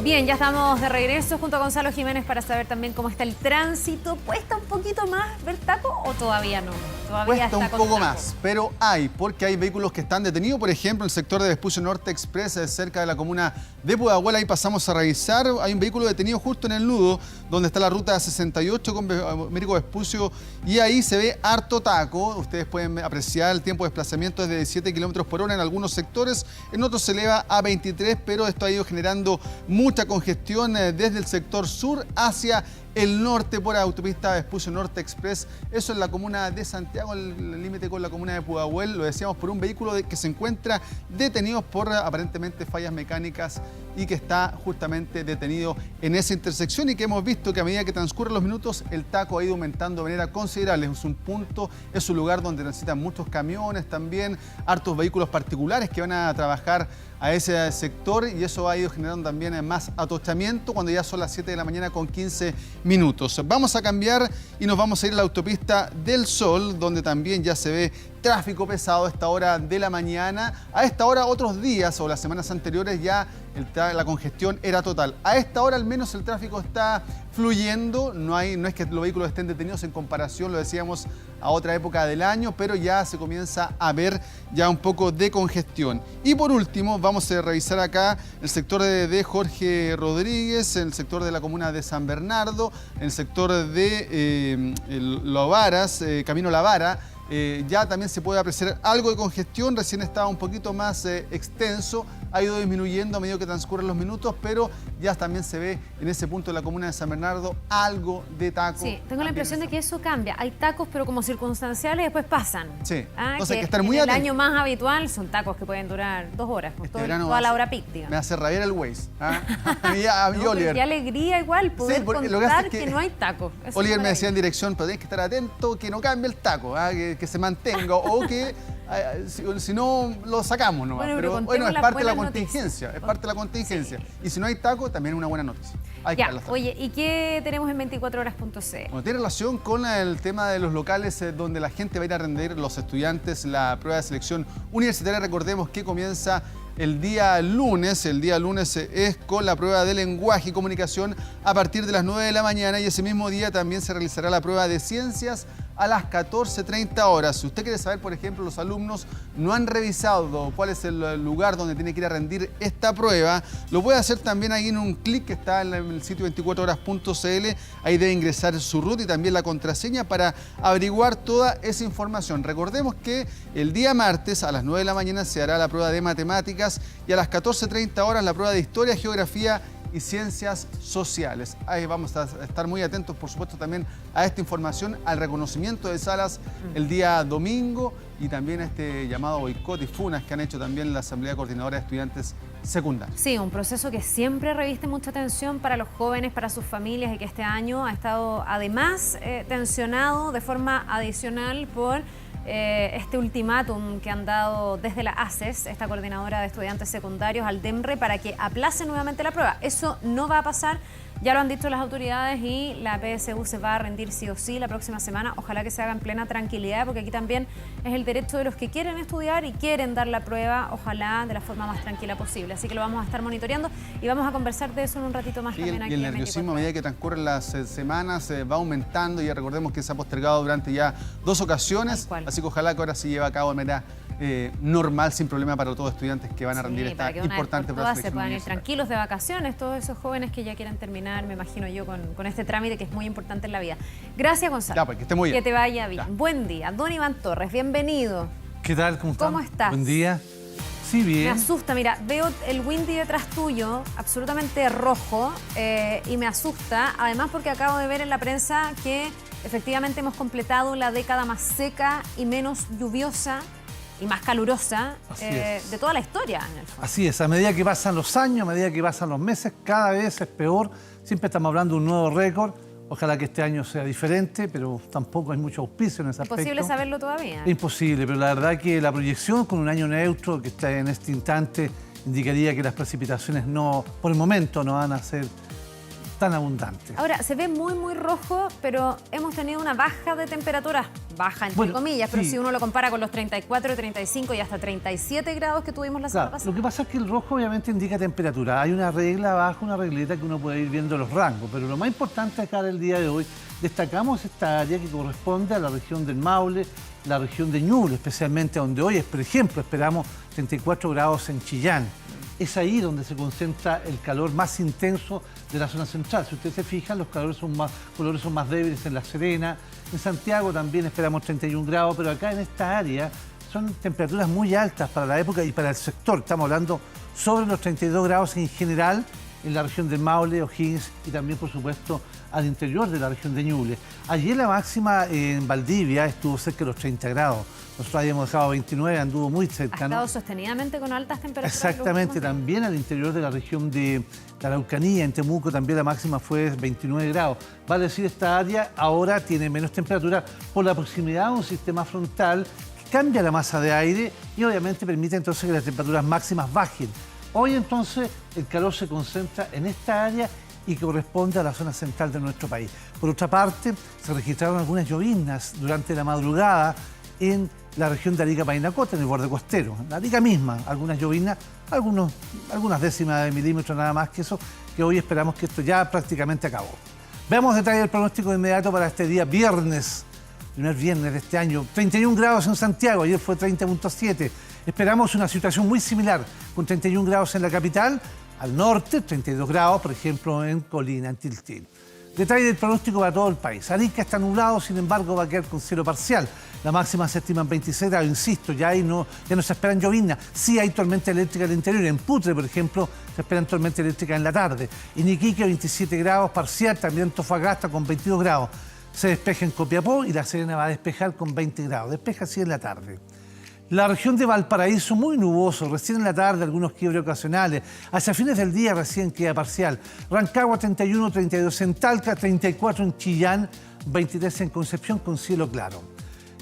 Bien, ya estamos de regreso junto a Gonzalo Jiménez para saber también cómo está el tránsito. ¿Cuesta un poquito más ver taco o todavía no? Todavía cuesta está un poco más, pero porque hay vehículos que están detenidos. Por ejemplo, el sector de Vespucio Norte Express, cerca de la comuna de Pudahuel, ahí pasamos a revisar. Hay un vehículo detenido justo en el nudo, donde está la ruta 68 con Américo Vespucio, y ahí se ve harto taco. Ustedes pueden apreciar el tiempo de desplazamiento es de 17 kilómetros por hora en algunos sectores, en otros se eleva a 23, pero esto ha ido generando mucha congestión desde el sector sur hacia el norte por autopista Vespucio Norte Express. Eso en la comuna de Santiago, el límite con la comuna de Pudahuel. Lo decíamos por un vehículo que se encuentra detenido por aparentemente fallas mecánicas y que está justamente detenido en esa intersección, y que hemos visto que a medida que transcurren los minutos el taco ha ido aumentando de manera considerable. Es un punto, es un lugar donde transitan muchos camiones, también hartos vehículos particulares que van a trabajar a ese sector, y eso ha ido generando también más atochamiento cuando ya son las 7 de la mañana con 15 minutos. Vamos a cambiar y nos vamos a ir a la autopista del Sol, donde también ya se ve tráfico pesado a esta hora de la mañana. A esta hora otros días o las semanas anteriores ya la congestión era total. A esta hora al menos el tráfico está fluyendo, no es que los vehículos estén detenidos en comparación, lo decíamos, a otra época del año, pero ya se comienza a ver ya un poco de congestión. Y por último vamos a revisar acá el sector de Jorge Rodríguez, el sector de la comuna de San Bernardo, el sector de Lavaras, Camino Lavara. Ya también se puede apreciar algo de congestión, recién estaba un poquito más extenso, ha ido disminuyendo a medida que transcurren los minutos, pero ya también se ve en ese punto de la comuna de San Bernardo algo de taco. Sí, tengo la impresión de que eso cambia. Hay tacos, pero como circunstanciales, y después pasan. Sí, entonces hay que estar muy atentos. atentos. El año más habitual son tacos que pueden durar 2 horas, toda la hora pic, digamos. Me hace rabiar el Waze. No, Oliver. Qué alegría igual poder contar que no hay tacos. Oliver me decía en dirección, pero tienes que estar atento que no cambie el taco, que se mantenga o que si no lo sacamos nomás. Pero bueno, es parte de la contingencia, es parte de la contingencia. Sí. Y si no hay taco, también es una buena noticia. Oye, ¿y qué tenemos en 24horas.cl? Bueno, tiene relación con el tema de los locales donde la gente va a ir a rendir, los estudiantes, la prueba de selección universitaria. Recordemos que comienza el día lunes. El día lunes es con la prueba de lenguaje y comunicación a partir de las 9 de la mañana, y ese mismo día también se realizará la prueba de ciencias a las 14:30 horas. Si usted quiere saber, por ejemplo, los alumnos no han revisado cuál es el lugar donde tiene que ir a rendir esta prueba, lo puede hacer también ahí en un clic que está en el sitio 24horas.cl. Ahí debe ingresar su root y también la contraseña para averiguar toda esa información. Recordemos que el día martes a las 9 de la mañana se hará la prueba de matemáticas y a las 14:30 horas la prueba de historia, geografía y ciencias sociales. Ahí vamos a estar muy atentos, por supuesto, también a esta información, al reconocimiento de salas el día domingo, y también a este llamado boicot y funas que han hecho también la Asamblea Coordinadora de Estudiantes Secundarios. Sí, un proceso que siempre reviste mucha atención para los jóvenes, para sus familias, y que este año ha estado además tensionado de forma adicional por este ultimátum que han dado desde la ACES, esta coordinadora de estudiantes secundarios, al DEMRE, para que aplace nuevamente la prueba. Eso no va a pasar, ya lo han dicho las autoridades, y la PSU se va a rendir sí o sí la próxima semana. Ojalá que se haga en plena tranquilidad, porque aquí también es el derecho de los que quieren estudiar y quieren dar la prueba, ojalá de la forma más tranquila posible. Así que lo vamos a estar monitoreando y vamos a conversar de eso en un ratito más también aquí. Y el nerviosismo a medida que transcurren las semanas va aumentando. Ya recordemos que se ha postergado durante ya 2 ocasiones, así que ojalá que ahora se lleve a cabo de manera normal, sin problema para todos los estudiantes que van a rendir esta importante prueba. Se puedan ir tranquilos de vacaciones, todos esos jóvenes que ya quieran terminar, me imagino yo, con este trámite que es muy importante en la vida. Gracias, Gonzalo. Ya, pues, que esté muy bien. Que te vaya bien. Ya. Buen día. Don Iván Torres, bienvenido. ¿Qué tal? ¿Cómo estás? Buen día. Sí, bien. Me asusta, mira, veo el Windy detrás tuyo, absolutamente rojo, y me asusta, además porque acabo de ver en la prensa que efectivamente hemos completado la década más seca y menos lluviosa y más calurosa de toda la historia, en el fondo. Así es, a medida que pasan los años, a medida que pasan los meses, cada vez es peor. Siempre estamos hablando de un nuevo récord. Ojalá que este año sea diferente, pero tampoco hay mucho auspicio en ese aspecto. ¿Imposible saberlo todavía? Imposible, pero la verdad que la proyección con un año neutro que está en este instante indicaría que las precipitaciones por el momento no van a ser tan abundantes. Ahora, se ve muy, muy rojo, pero hemos tenido una baja de temperaturas, baja entre comillas, pero si uno lo compara con los 34, 35 y hasta 37 grados que tuvimos la semana pasada. Lo que pasa es que el rojo obviamente indica temperatura. Hay una regla abajo, una regleta que uno puede ir viendo los rangos, pero lo más importante acá el día de hoy, destacamos esta área que corresponde a la región del Maule, la región de Ñuble, especialmente donde hoy, por ejemplo, esperamos 34 grados en Chillán. Es ahí donde se concentra el calor más intenso de la zona central. Si ustedes se fijan, los colores son más débiles en La Serena. En Santiago también esperamos 31 grados, pero acá en esta área son temperaturas muy altas para la época y para el sector. Estamos hablando sobre los 32 grados en general en la región del Maule, O'Higgins y también, por supuesto, al interior de la región de Ñuble. Ayer la máxima en Valdivia estuvo cerca de los 30 grados. Nosotros habíamos dejado 29, anduvo muy cercano. Ha estado sostenidamente con altas temperaturas. Exactamente, también al interior de la región de la Araucanía, en Temuco, también la máxima fue 29 grados. Vale decir, esta área ahora tiene menos temperatura por la proximidad a un sistema frontal que cambia la masa de aire y obviamente permite entonces que las temperaturas máximas bajen. Hoy entonces el calor se concentra en esta área y que corresponde a la zona central de nuestro país. Por otra parte, se registraron algunas lloviznas durante la madrugada en la región de Arica Parinacota, en el borde costero. En Arica misma, algunas lloviznas, algunas décimas de milímetros nada más que eso, que hoy esperamos que esto ya prácticamente acabó. Veamos detalles del pronóstico de inmediato para este día viernes, primer viernes de este año. 31 grados en Santiago, ayer fue 30.7. Esperamos una situación muy similar, con 31 grados en la capital, al norte, 32 grados, por ejemplo, en Colina, en Tiltil. Detalle del pronóstico para todo el país. Arica está nublado, sin embargo, va a quedar con cielo parcial. La máxima se estima en 26 grados, insisto, ya no se esperan lloviznas. Sí hay tormenta eléctrica en el interior. En Putre, por ejemplo, se esperan tormenta eléctrica en la tarde. En Iquique, 27 grados, parcial, también en Antofagasta con 22 grados. Se despeja en Copiapó y La Serena va a despejar con 20 grados. Despeja así en la tarde. La región de Valparaíso, muy nuboso, recién en la tarde algunos quiebres ocasionales, hacia fines del día recién queda parcial. Rancagua 31, 32 en Talca, 34 en Chillán, 23 en Concepción con cielo claro.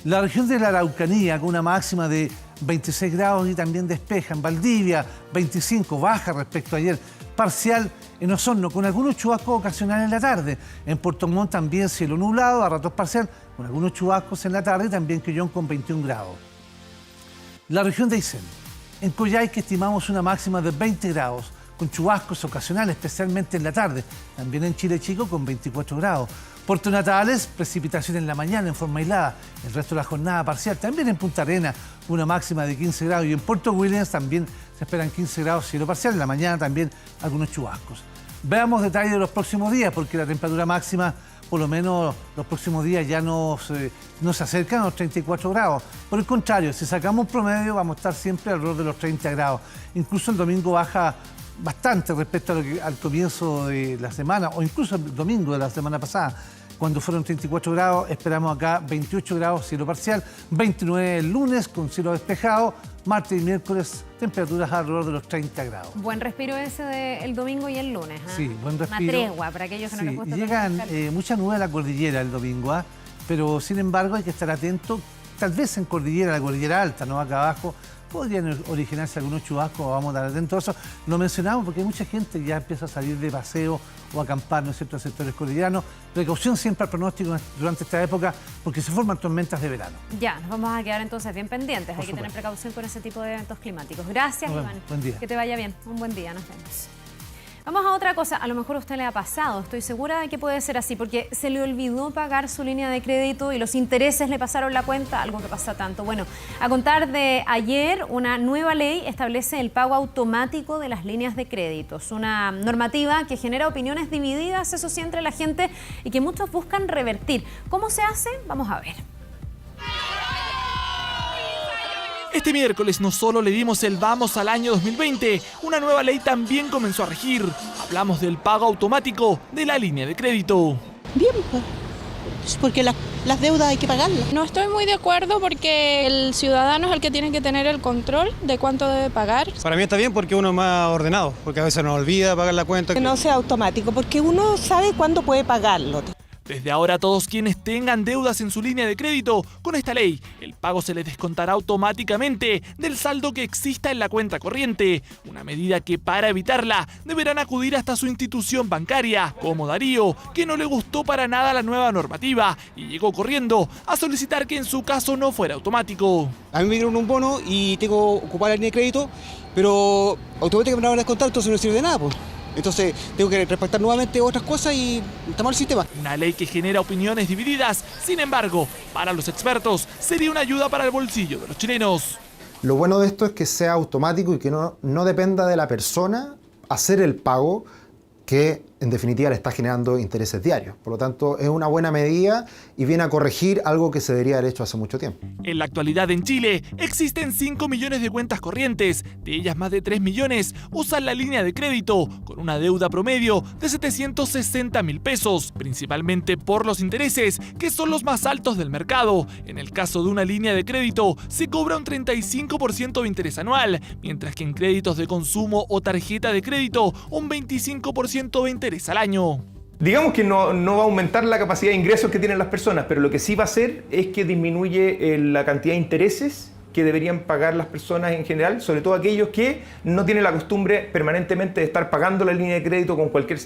La región de la Araucanía con una máxima de 26 grados y también despeja. En Valdivia 25, baja respecto a ayer, parcial en Osorno con algunos chubascos ocasionales en la tarde. En Puerto Montt también cielo nublado, a ratos parcial, con algunos chubascos en la tarde y también Quillón con 21 grados. La región de Aysén. En Coyhaique estimamos una máxima de 20 grados, con chubascos ocasionales, especialmente en la tarde. También en Chile Chico con 24 grados. Puerto Natales, precipitación en la mañana en forma aislada. El resto de la jornada parcial. También en Punta Arenas, una máxima de 15 grados. Y en Puerto Williams también se esperan 15 grados cielo parcial. En la mañana también algunos chubascos. Veamos detalles de los próximos días, porque la temperatura máxima, por lo menos los próximos días, ya no se acercan a los 34 grados. Por el contrario, si sacamos un promedio, vamos a estar siempre alrededor de los 30 grados. Incluso el domingo baja bastante respecto al comienzo de la semana, o incluso el domingo de la semana pasada, cuando fueron 34 grados. Esperamos acá 28 grados, cielo parcial, 29 el lunes con cielo despejado, martes y miércoles temperaturas alrededor de los 30 grados. Buen respiro ese del domingo y el lunes. Sí, buen respiro. Una tregua para aquellos que no les gusta. Llegan muchas nubes a la cordillera el domingo, pero sin embargo hay que estar atento. Tal vez en la cordillera alta, no acá abajo, podrían originarse algunos chubascos, vamos a estar atentos a eso. Lo mencionamos porque mucha gente ya empieza a salir de paseo o acampar, ¿no es cierto?, en sectores cordilleranos. Precaución siempre al pronóstico durante esta época porque se forman tormentas de verano. Ya, nos vamos a quedar entonces bien pendientes. Hay que tener precaución con ese tipo de eventos climáticos. Gracias, Iván. Buen día. Que te vaya bien. Un buen día, nos vemos. Vamos a otra cosa, a lo mejor a usted le ha pasado, estoy segura de que puede ser así, porque se le olvidó pagar su línea de crédito y los intereses le pasaron la cuenta, algo que pasa tanto. Bueno, a contar de ayer, una nueva ley establece el pago automático de las líneas de créditos, una normativa que genera opiniones divididas, eso sí, entre la gente y que muchos buscan revertir. ¿Cómo se hace? Vamos a ver. Este miércoles no solo le dimos el vamos al año 2020, una nueva ley también comenzó a regir. Hablamos del pago automático de la línea de crédito. Bien, pues, porque las deudas hay que pagarlas. No estoy muy de acuerdo porque el ciudadano es el que tiene que tener el control de cuánto debe pagar. Para mí está bien porque uno es más ordenado, porque a veces nos olvida pagar la cuenta. Que no sea automático, porque uno sabe cuándo puede pagarlo. Desde ahora, todos quienes tengan deudas en su línea de crédito, con esta ley, el pago se les descontará automáticamente del saldo que exista en la cuenta corriente. Una medida que, para evitarla, deberán acudir hasta su institución bancaria, como Darío, que no le gustó para nada la nueva normativa y llegó corriendo a solicitar que en su caso no fuera automático. A mí me dieron un bono y tengo que ocupar la línea de crédito, pero automáticamente me van a descontar, entonces no sirve de nada, pues. Entonces tengo que respectar nuevamente otras cosas y está mal el sistema. Una ley que genera opiniones divididas, sin embargo, para los expertos sería una ayuda para el bolsillo de los chilenos. Lo bueno de esto es que sea automático y que no dependa de la persona hacer el pago, que en definitiva le está generando intereses diarios. Por lo tanto, es una buena medida y viene a corregir algo que se debería haber hecho hace mucho tiempo. En la actualidad en Chile existen 5 millones de cuentas corrientes, de ellas más de 3 millones usan la línea de crédito, con una deuda promedio de 760.000 pesos, principalmente por los intereses, que son los más altos del mercado. En el caso de una línea de crédito, se cobra un 35% de interés anual, mientras que en créditos de consumo o tarjeta de crédito, un 25% de interés al año. Digamos que no va a aumentar la capacidad de ingresos que tienen las personas, pero lo que sí va a hacer es que disminuye la cantidad de intereses que deberían pagar las personas en general, sobre todo aquellos que no tienen la costumbre permanentemente de estar pagando la línea de crédito con cualquier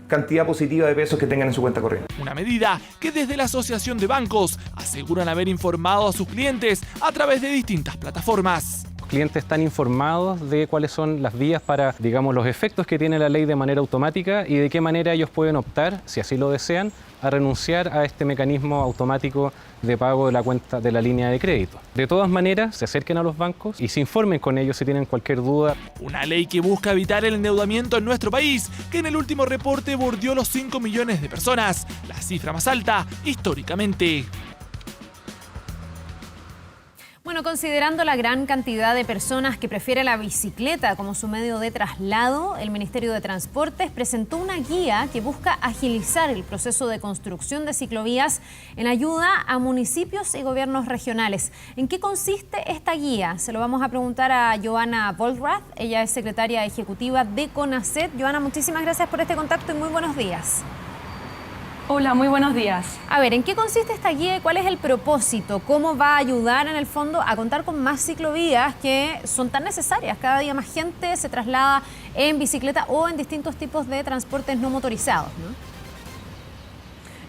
cantidad positiva de pesos que tengan en su cuenta corriente. Una medida que desde la Asociación de Bancos aseguran haber informado a sus clientes a través de distintas plataformas. Los clientes están informados de cuáles son las vías para, digamos, los efectos que tiene la ley de manera automática y de qué manera ellos pueden optar, si así lo desean, a renunciar a este mecanismo automático de pago de la cuenta de la línea de crédito. De todas maneras, se acerquen a los bancos y se informen con ellos si tienen cualquier duda. Una ley que busca evitar el endeudamiento en nuestro país, que en el último reporte bordeó los 5 millones de personas, la cifra más alta históricamente. Bueno, considerando la gran cantidad de personas que prefieren la bicicleta como su medio de traslado, el Ministerio de Transportes presentó una guía que busca agilizar el proceso de construcción de ciclovías en ayuda a municipios y gobiernos regionales. ¿En qué consiste esta guía? Se lo vamos a preguntar a Joana Bolrath. Ella es secretaria ejecutiva de CONACET. Joana, muchísimas gracias por este contacto y muy buenos días. Hola, muy buenos días. A ver, ¿en qué consiste esta guía y cuál es el propósito? ¿Cómo va a ayudar en el fondo a contar con más ciclovías que son tan necesarias? Cada día más gente se traslada en bicicleta o en distintos tipos de transportes no motorizados, ¿no?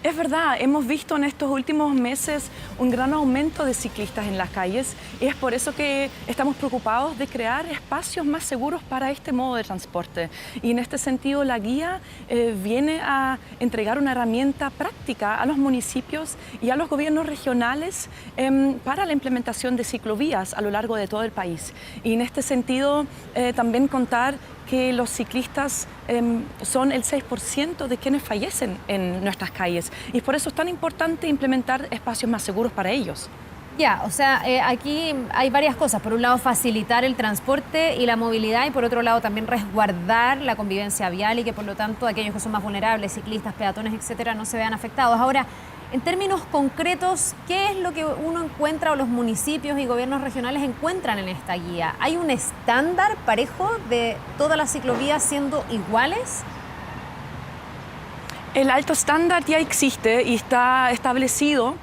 Es verdad, hemos visto en estos últimos meses un gran aumento de ciclistas en las calles y es por eso que estamos preocupados de crear espacios más seguros para este modo de transporte. Y en este sentido la guía viene a entregar una herramienta práctica a los municipios y a los gobiernos regionales para la implementación de ciclovías a lo largo de todo el país. Y en este sentido también contar que los ciclistas son el 6% de quienes fallecen en nuestras calles y por eso es tan importante implementar espacios más seguros para ellos. Ya, o sea, aquí hay varias cosas. Por un lado, facilitar el transporte y la movilidad y por otro lado también resguardar la convivencia vial y que por lo tanto aquellos que son más vulnerables, ciclistas, peatones, etcétera, no se vean afectados. Ahora, en términos concretos, ¿qué es lo que uno encuentra o los municipios y gobiernos regionales encuentran en esta guía? ¿Hay un estándar parejo de todas las ciclovías siendo iguales? El alto estándar ya existe y está establecido,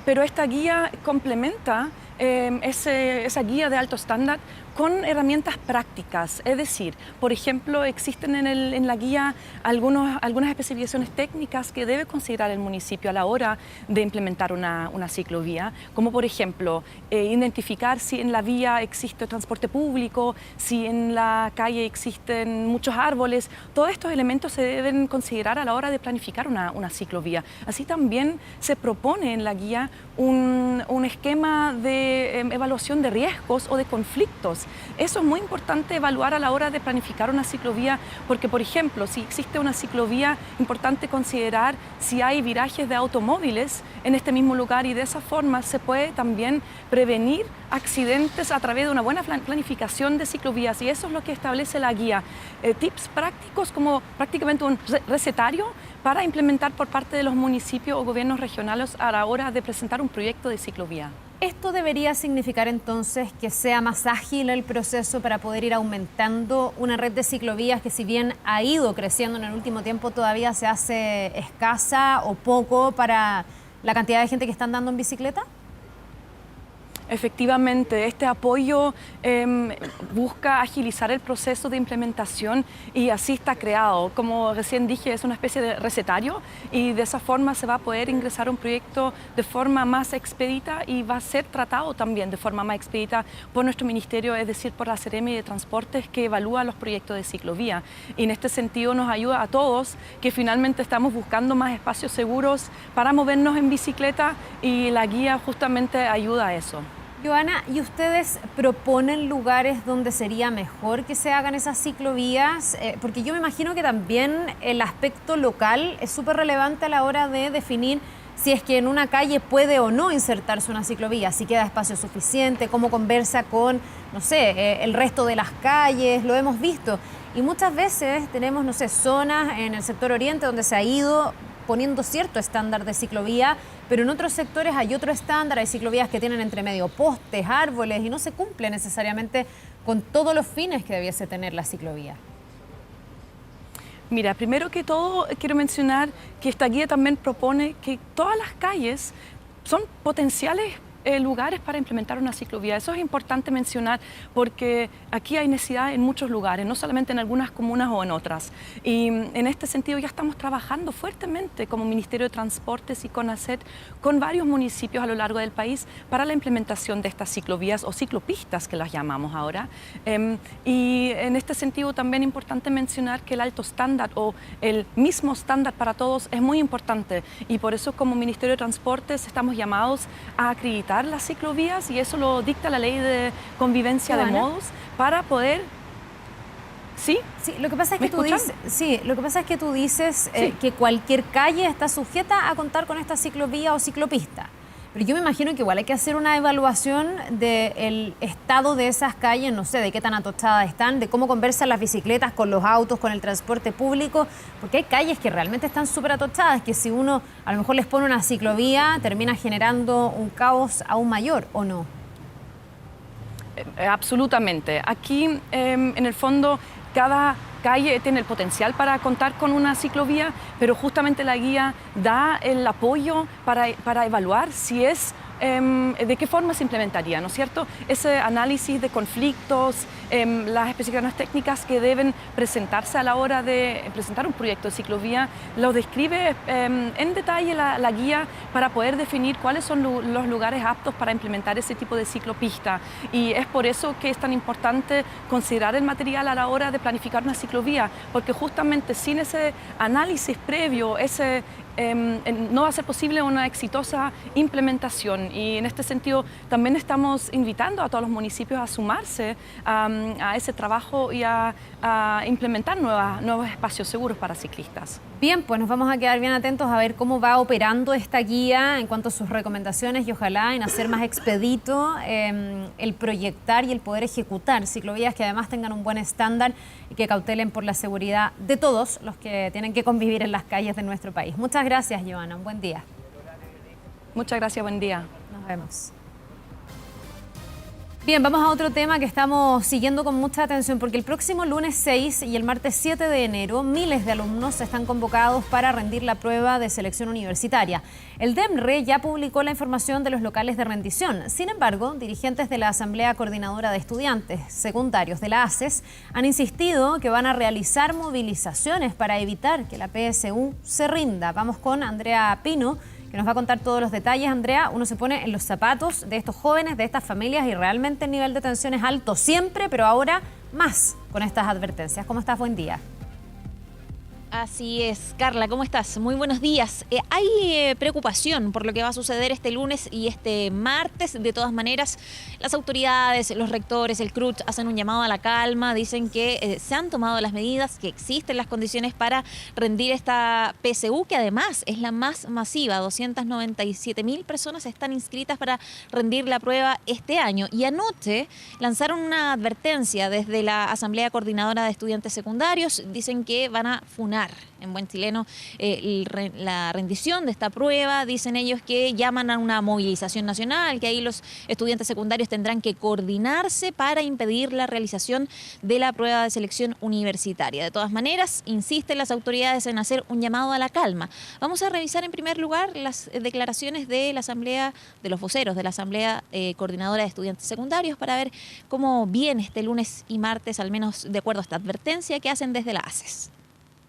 pero esta guía complementa esa guía de alto estándar con herramientas prácticas, es decir, por ejemplo, existen en la guía algunas especificaciones técnicas que debe considerar el municipio a la hora de implementar una ciclovía, como por ejemplo, identificar si en la vía existe transporte público, si en la calle existen muchos árboles, todos estos elementos se deben considerar a la hora de planificar una ciclovía. Así también se propone en la guía un esquema de evaluación de riesgos o de conflictos Eso es muy importante evaluar a la hora de planificar una ciclovía, porque, por ejemplo, si existe una ciclovía, importante considerar si hay virajes de automóviles en este mismo lugar, y de esa forma se puede también prevenir accidentes a través de una buena planificación de ciclovías, y eso es lo que establece la guía. Tips prácticos como prácticamente un recetario para implementar por parte de los municipios o gobiernos regionales a la hora de presentar un proyecto de ciclovía. ¿Esto debería significar entonces que sea más ágil el proceso para poder ir aumentando una red de ciclovías que, si bien ha ido creciendo en el último tiempo, todavía se hace escasa o poco para la cantidad de gente que están andando en bicicleta? Efectivamente, este apoyo busca agilizar el proceso de implementación, y así está creado. Como recién dije, es una especie de recetario, y de esa forma se va a poder ingresar un proyecto de forma más expedita, y va a ser tratado también de forma más expedita por nuestro ministerio, es decir, por la Seremi de Transportes, que evalúa los proyectos de ciclovía. Y en este sentido nos ayuda a todos, que finalmente estamos buscando más espacios seguros para movernos en bicicleta, y la guía justamente ayuda a eso. Joana, ¿y ustedes proponen lugares donde sería mejor que se hagan esas ciclovías? Porque yo me imagino que también el aspecto local es súper relevante a la hora de definir si es que en una calle puede o no insertarse una ciclovía, si queda espacio suficiente, cómo conversa con, no sé, el resto de las calles, lo hemos visto. Y muchas veces tenemos, no sé, zonas en el sector oriente donde se ha ido poniendo cierto estándar de ciclovía, pero en otros sectores hay otro estándar, hay ciclovías que tienen entre medio postes, árboles, y no se cumple necesariamente con todos los fines que debiese tener la ciclovía. Mira, primero que todo quiero mencionar que esta guía también propone que todas las calles son potenciales lugares para implementar una ciclovía. Eso es importante mencionar, porque aquí hay necesidad en muchos lugares, no solamente en algunas comunas o en otras. Y en este sentido ya estamos trabajando fuertemente como Ministerio de Transportes y CONACET con varios municipios a lo largo del país para la implementación de estas ciclovías o ciclopistas, que las llamamos ahora. Y en este sentido también es importante mencionar que el alto estándar o el mismo estándar para todos es muy importante, y por eso como Ministerio de Transportes estamos llamados a acreditar las ciclovías, y eso lo dicta la Ley de Convivencia de Modos para poder... ¿Sí? Sí, lo que pasa es que tú dices, que cualquier calle está sujeta a contar con esta ciclovía o ciclopista. Pero yo me imagino que igual hay que hacer una evaluación del estado de esas calles, no sé, de qué tan atochadas están, de cómo conversan las bicicletas con los autos, con el transporte público, porque hay calles que realmente están súper atochadas, que si uno a lo mejor les pone una ciclovía, termina generando un caos aún mayor, ¿o no? Absolutamente. Aquí, en el fondo, cada calle tiene el potencial para contar con una ciclovía, pero justamente la guía da el apoyo para evaluar si es de qué forma se implementaría, ¿no es cierto? Ese análisis de conflictos, las especificaciones técnicas que deben presentarse a la hora de presentar un proyecto de ciclovía, lo describe en detalle la guía para poder definir cuáles son los lugares aptos para implementar ese tipo de ciclopista. Y es por eso que es tan importante considerar el material a la hora de planificar una ciclovía, porque justamente sin ese análisis previo, no va a ser posible una exitosa implementación. Y en este sentido también estamos invitando a todos los municipios a sumarse a ese trabajo y a implementar nuevos espacios seguros para ciclistas. Bien, pues nos vamos a quedar bien atentos a ver cómo va operando esta guía en cuanto a sus recomendaciones, y ojalá en hacer más expedito el proyectar y el poder ejecutar ciclovías que además tengan un buen estándar y que cautelen por la seguridad de todos los que tienen que convivir en las calles de nuestro país. Muchas gracias, Joana. Un buen día. Muchas gracias, buen día. Nos vemos. Bien, vamos a otro tema que estamos siguiendo con mucha atención, porque el próximo lunes 6 y el martes 7 de enero miles de alumnos están convocados para rendir la prueba de selección universitaria. El DEMRE ya publicó la información de los locales de rendición. Sin embargo, dirigentes de la Asamblea Coordinadora de Estudiantes Secundarios de la ACES han insistido que van a realizar movilizaciones para evitar que la PSU se rinda. Vamos con Andrea Pino, que nos va a contar todos los detalles. Andrea, uno se pone en los zapatos de estos jóvenes, de estas familias, y realmente el nivel de tensión es alto siempre, pero ahora más con estas advertencias. ¿Cómo estás? Buen día. Así es. Carla, ¿cómo estás? Muy buenos días. Hay preocupación por lo que va a suceder este lunes y este martes. De todas maneras, las autoridades, los rectores, el CRUT hacen un llamado a la calma. Dicen que se han tomado las medidas, que existen las condiciones para rendir esta PSU, que además es la más masiva. 297.000 personas están inscritas para rendir la prueba este año. Y anoche lanzaron una advertencia desde la Asamblea Coordinadora de Estudiantes Secundarios. Dicen que van a funar en buen chileno la rendición de esta prueba. Dicen ellos que llaman a una movilización nacional, que ahí los estudiantes secundarios tendrán que coordinarse para impedir la realización de la prueba de selección universitaria. De todas maneras, insisten las autoridades en hacer un llamado a la calma. Vamos a revisar en primer lugar las declaraciones de la Asamblea, de los voceros de la Asamblea Coordinadora de Estudiantes Secundarios, para ver cómo viene este lunes y martes, al menos de acuerdo a esta advertencia que hacen desde la ACES.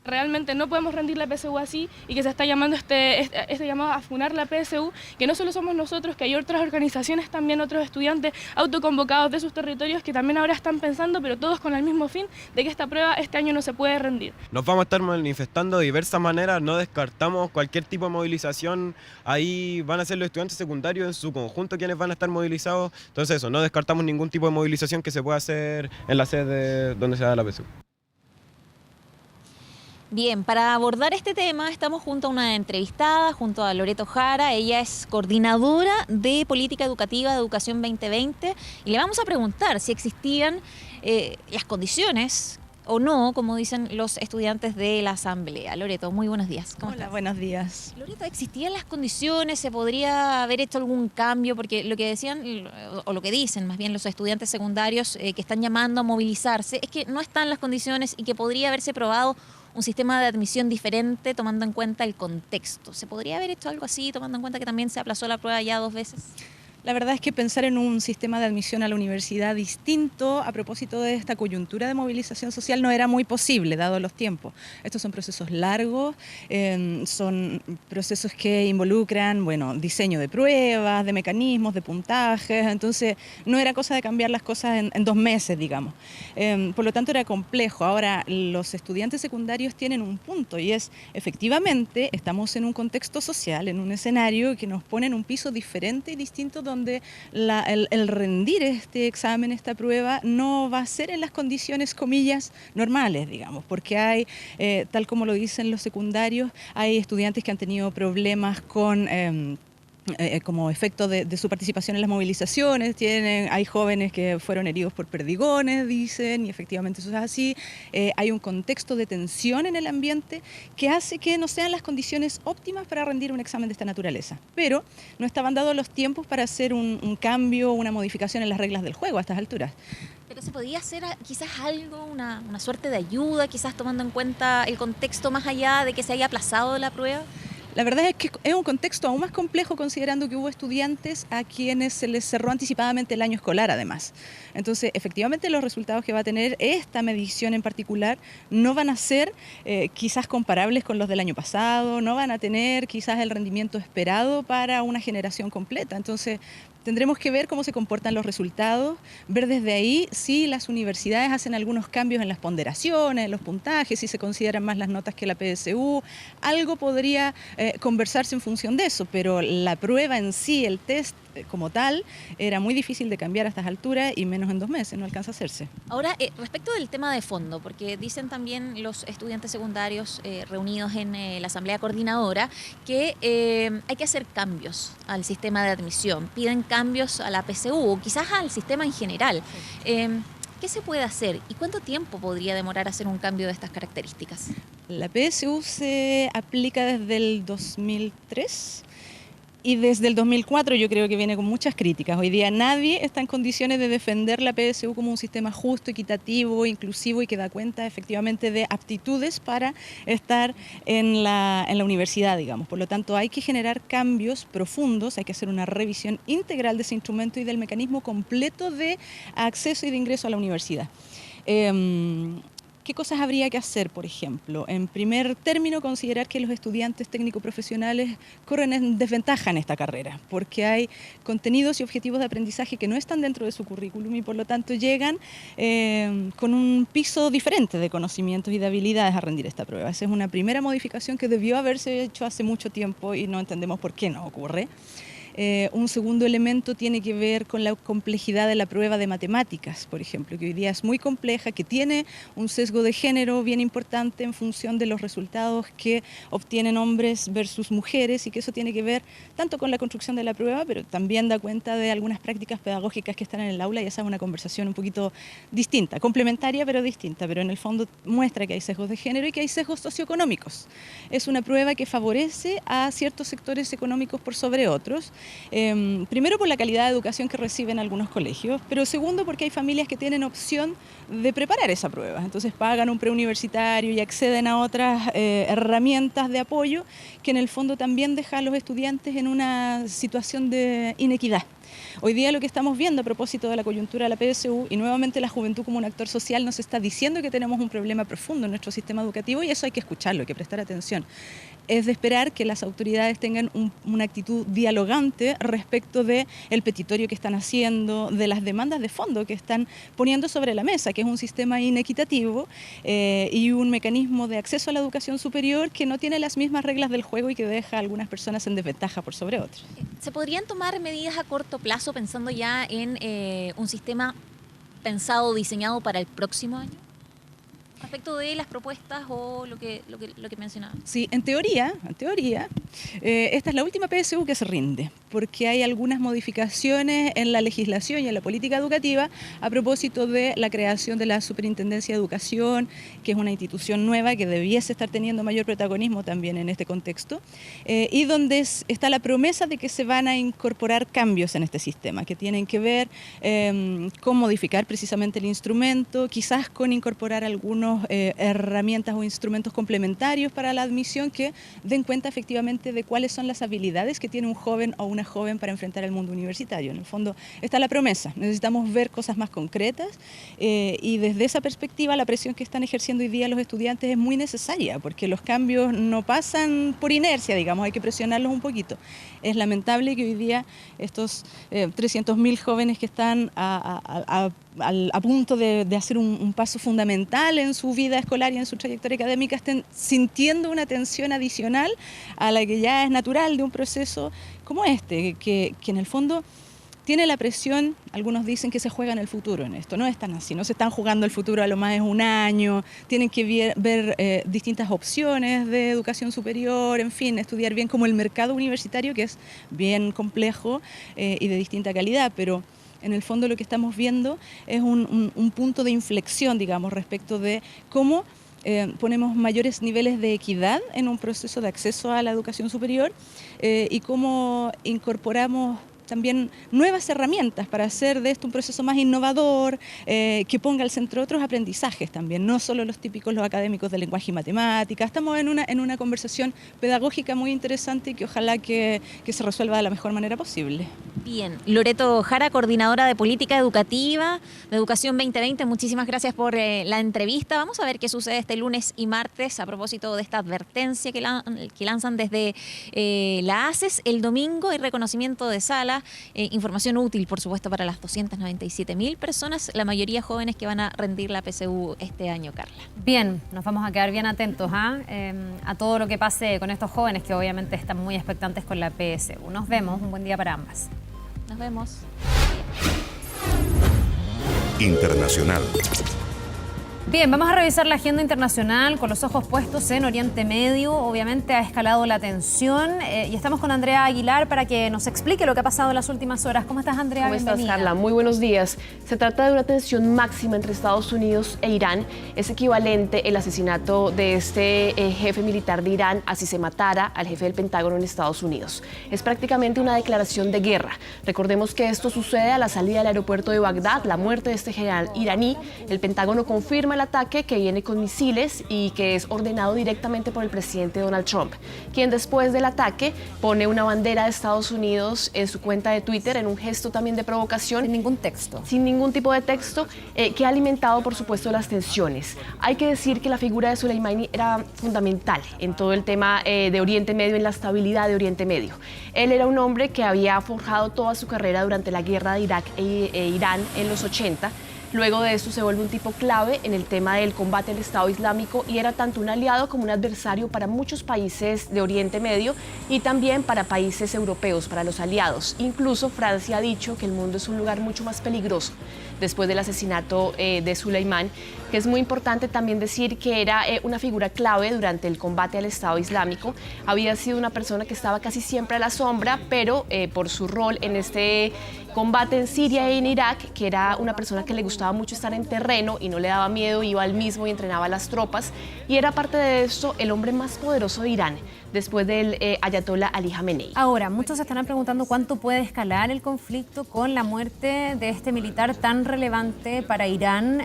Realmente no podemos rendir la PSU así, y que se está llamando este llamado a funar la PSU, que no solo somos nosotros, que hay otras organizaciones también, otros estudiantes autoconvocados de sus territorios que también ahora están pensando, pero todos con el mismo fin, de que esta prueba este año no se puede rendir. Nos vamos a estar manifestando de diversas maneras, no descartamos cualquier tipo de movilización. Ahí van a ser los estudiantes secundarios en su conjunto quienes van a estar movilizados. Entonces eso, no descartamos ningún tipo de movilización que se pueda hacer en la sede donde se da la PSU. Bien, para abordar este tema estamos junto a una entrevistada, junto a Loreto Jara. Ella es coordinadora de Política Educativa de Educación 2020 y le vamos a preguntar si existían las condiciones o no, como dicen los estudiantes de la Asamblea. Loreto, muy buenos días. ¿Cómo estás? Buenos días. Loreto, ¿existían las condiciones? ¿Se podría haber hecho algún cambio? Porque lo que decían, o lo que dicen más bien los estudiantes secundarios que están llamando a movilizarse, es que no están las condiciones y que podría haberse probado un sistema de admisión diferente tomando en cuenta el contexto. ¿Se podría haber hecho algo así tomando en cuenta que también se aplazó la prueba ya 2 veces? La verdad es que pensar en un sistema de admisión a la universidad distinto a propósito de esta coyuntura de movilización social no era muy posible, dado los tiempos. Estos son procesos largos, son procesos que involucran, diseño de pruebas, de mecanismos, de puntajes, entonces no era cosa de cambiar las cosas en 2 meses, digamos. Por lo tanto era complejo. Ahora, los estudiantes secundarios tienen un punto y es, efectivamente, estamos en un contexto social, en un escenario que nos pone en un piso diferente y distinto, donde el rendir este examen, esta prueba, no va a ser en las condiciones, comillas, normales, digamos, porque hay, tal como lo dicen los secundarios, hay estudiantes que han tenido problemas con como efecto de su participación en las movilizaciones. Hay jóvenes que fueron heridos por perdigones, dicen, y efectivamente eso es así. Hay un contexto de tensión en el ambiente que hace que no sean las condiciones óptimas para rendir un examen de esta naturaleza. Pero no estaban dados los tiempos para hacer un cambio, una modificación en las reglas del juego a estas alturas. Pero se podía hacer quizás algo, una suerte de ayuda, quizás tomando en cuenta el contexto más allá de que se haya aplazado la prueba. La verdad es que es un contexto aún más complejo, considerando que hubo estudiantes a quienes se les cerró anticipadamente el año escolar, además. Entonces, efectivamente, los resultados que va a tener esta medición en particular no van a ser quizás comparables con los del año pasado, no van a tener quizás el rendimiento esperado para una generación completa. Entonces, tendremos que ver cómo se comportan los resultados, ver desde ahí si las universidades hacen algunos cambios en las ponderaciones, en los puntajes, si se consideran más las notas que la PSU. Algo podría conversarse en función de eso, pero la prueba en sí, el test como tal, era muy difícil de cambiar a estas alturas y menos en 2 meses, no alcanza a hacerse. Ahora, respecto del tema de fondo, porque dicen también los estudiantes secundarios reunidos en la Asamblea Coordinadora que hay que hacer cambios al sistema de admisión, piden cambios a la PSU o quizás al sistema en general. ¿Qué se puede hacer y cuánto tiempo podría demorar hacer un cambio de estas características? La PSU se aplica desde el 2003 y desde el 2004 yo creo que viene con muchas críticas. Hoy día nadie está en condiciones de defender la PSU como un sistema justo, equitativo, inclusivo y que da cuenta efectivamente de aptitudes para estar en la universidad, digamos. Por lo tanto, hay que generar cambios profundos, hay que hacer una revisión integral de ese instrumento y del mecanismo completo de acceso y de ingreso a la universidad. ¿Qué cosas habría que hacer, por ejemplo? En primer término, considerar que los estudiantes técnico-profesionales corren en desventaja en esta carrera, porque hay contenidos y objetivos de aprendizaje que no están dentro de su currículum y por lo tanto llegan con un piso diferente de conocimientos y de habilidades a rendir esta prueba. Esa es una primera modificación que debió haberse hecho hace mucho tiempo y no entendemos por qué no ocurre. Un segundo elemento tiene que ver con la complejidad de la prueba de matemáticas, por ejemplo, que hoy día es muy compleja, que tiene un sesgo de género bien importante en función de los resultados que obtienen hombres versus mujeres y que eso tiene que ver tanto con la construcción de la prueba, pero también da cuenta de algunas prácticas pedagógicas que están en el aula y esa es una conversación un poquito distinta, complementaria pero distinta, pero en el fondo muestra que hay sesgos de género y que hay sesgos socioeconómicos. Es una prueba que favorece a ciertos sectores económicos por sobre otros. Primero por la calidad de educación que reciben algunos colegios, pero segundo porque hay familias que tienen opción de preparar esa prueba. Entonces pagan un preuniversitario y acceden a otras herramientas de apoyo que en el fondo también deja a los estudiantes en una situación de inequidad. Hoy día lo que estamos viendo a propósito de la coyuntura de la PSU y nuevamente la juventud como un actor social nos está diciendo que tenemos un problema profundo en nuestro sistema educativo y eso hay que escucharlo, hay que prestar atención. Es de esperar que las autoridades tengan una actitud dialogante respecto del petitorio que están haciendo, de las demandas de fondo que están poniendo sobre la mesa, que es un sistema inequitativo y un mecanismo de acceso a la educación superior que no tiene las mismas reglas del juego y que deja a algunas personas en desventaja por sobre otras. ¿Se podrían tomar medidas a corto plazo pensando ya en un sistema pensado, diseñado para el próximo año? Respecto de las propuestas o lo que mencionaba. Sí, en teoría, esta es la última PSU que se rinde, porque hay algunas modificaciones en la legislación y en la política educativa a propósito de la creación de la Superintendencia de Educación, que es una institución nueva que debiese estar teniendo mayor protagonismo también en este contexto, y donde está la promesa de que se van a incorporar cambios en este sistema, que tienen que ver con modificar precisamente el instrumento, quizás con incorporar algunos herramientas o instrumentos complementarios para la admisión que den cuenta efectivamente de cuáles son las habilidades que tiene un joven o una joven para enfrentar el mundo universitario. En el fondo está la promesa, necesitamos ver cosas más concretas y desde esa perspectiva la presión que están ejerciendo hoy día los estudiantes es muy necesaria porque los cambios no pasan por inercia, digamos, hay que presionarlos un poquito. Es lamentable que hoy día estos 300.000 jóvenes que están a punto de hacer un paso fundamental en su vida escolar y en su trayectoria académica estén sintiendo una tensión adicional a la que ya es natural de un proceso como este, que en el fondo tiene la presión, algunos dicen que se juega en el futuro en esto, no es tan así, no se están jugando el futuro a lo más es un año, tienen que ver distintas opciones de educación superior, en fin, estudiar bien como el mercado universitario que es bien complejo y de distinta calidad, pero en el fondo lo que estamos viendo es un punto de inflexión, digamos, respecto de cómo ponemos mayores niveles de equidad en un proceso de acceso a la educación superior y cómo incorporamos también nuevas herramientas para hacer de esto un proceso más innovador, que ponga al centro otros aprendizajes también, no solo los típicos, los académicos de lenguaje y matemática. Estamos en una conversación pedagógica muy interesante y que ojalá que se resuelva de la mejor manera posible. Bien, Loreto Jara, coordinadora de Política Educativa de Educación 2020, muchísimas gracias por la entrevista. Vamos a ver qué sucede este lunes y martes a propósito de esta advertencia que lanzan desde la ACES. El domingo hay reconocimiento de sala. Información útil, por supuesto, para las 297.000 personas, la mayoría jóvenes que van a rendir la PSU este año, Carla. Bien, nos vamos a quedar bien atentos a todo lo que pase con estos jóvenes que obviamente están muy expectantes con la PSU. Nos vemos, un buen día para ambas. Nos vemos. Internacional. Bien, vamos a revisar la agenda internacional con los ojos puestos en Oriente Medio. Obviamente ha escalado la tensión y estamos con Andrea Aguilar para que nos explique lo que ha pasado en las últimas horas. ¿Cómo estás, Andrea? ¿Cómo estás, Bienvenida. Carla? Muy buenos días. Se trata de una tensión máxima entre Estados Unidos e Irán. Es equivalente el asesinato de este jefe militar de Irán, así se matara al jefe del Pentágono en Estados Unidos. Es prácticamente una declaración de guerra. Recordemos que esto sucede a la salida del aeropuerto de Bagdad, la muerte de este general iraní. El Pentágono confirma al ataque que viene con misiles y que es ordenado directamente por el presidente Donald Trump, quien después del ataque pone una bandera de Estados Unidos en su cuenta de Twitter en un gesto también de provocación. Sin ningún texto. Sin ningún tipo de texto, que ha alimentado, por supuesto, las tensiones. Hay que decir que la figura de Soleimani era fundamental en todo el tema de Oriente Medio, en la estabilidad de Oriente Medio. Él era un hombre que había forjado toda su carrera durante la guerra de Irak e Irán en los 80. Luego de eso se vuelve un tipo clave en el tema del combate al Estado Islámico y era tanto un aliado como un adversario para muchos países de Oriente Medio y también para países europeos, para los aliados. Incluso Francia ha dicho que el mundo es un lugar mucho más peligroso después del asesinato de Soleimán, que es muy importante también decir que era una figura clave durante el combate al Estado Islámico. Había sido una persona que estaba casi siempre a la sombra, pero por su rol en este combate en Siria y en Irak, que era una persona que le gustaba mucho estar en terreno y no le daba miedo, iba al mismo y entrenaba a las tropas, y era aparte de esto el hombre más poderoso de Irán, después del Ayatollah Ali Khamenei. Ahora, muchos se estarán preguntando cuánto puede escalar el conflicto con la muerte de este militar tan relevante para Irán,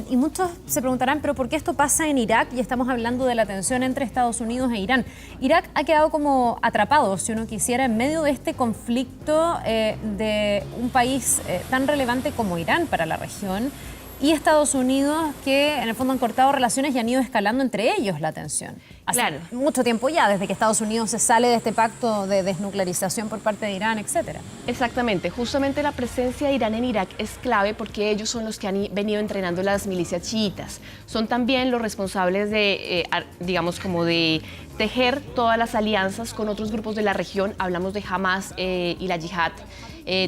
y muchos se preguntarán, pero ¿por qué esto pasa en Irak? Y estamos hablando de la tensión entre Estados Unidos e Irán. Irak ha quedado como atrapado, si uno quisiera, en medio de este conflicto de un país tan relevante como Irán para la región, y Estados Unidos, que en el fondo han cortado relaciones y han ido escalando entre ellos la tensión. Hace mucho tiempo ya, desde que Estados Unidos se sale de este pacto de desnuclearización por parte de Irán, etcétera. Exactamente, justamente la presencia de Irán en Irak es clave porque ellos son los que han venido entrenando las milicias chiitas. Son también los responsables de, digamos, como de tejer todas las alianzas con otros grupos de la región. Hablamos de Hamas y la Yihad.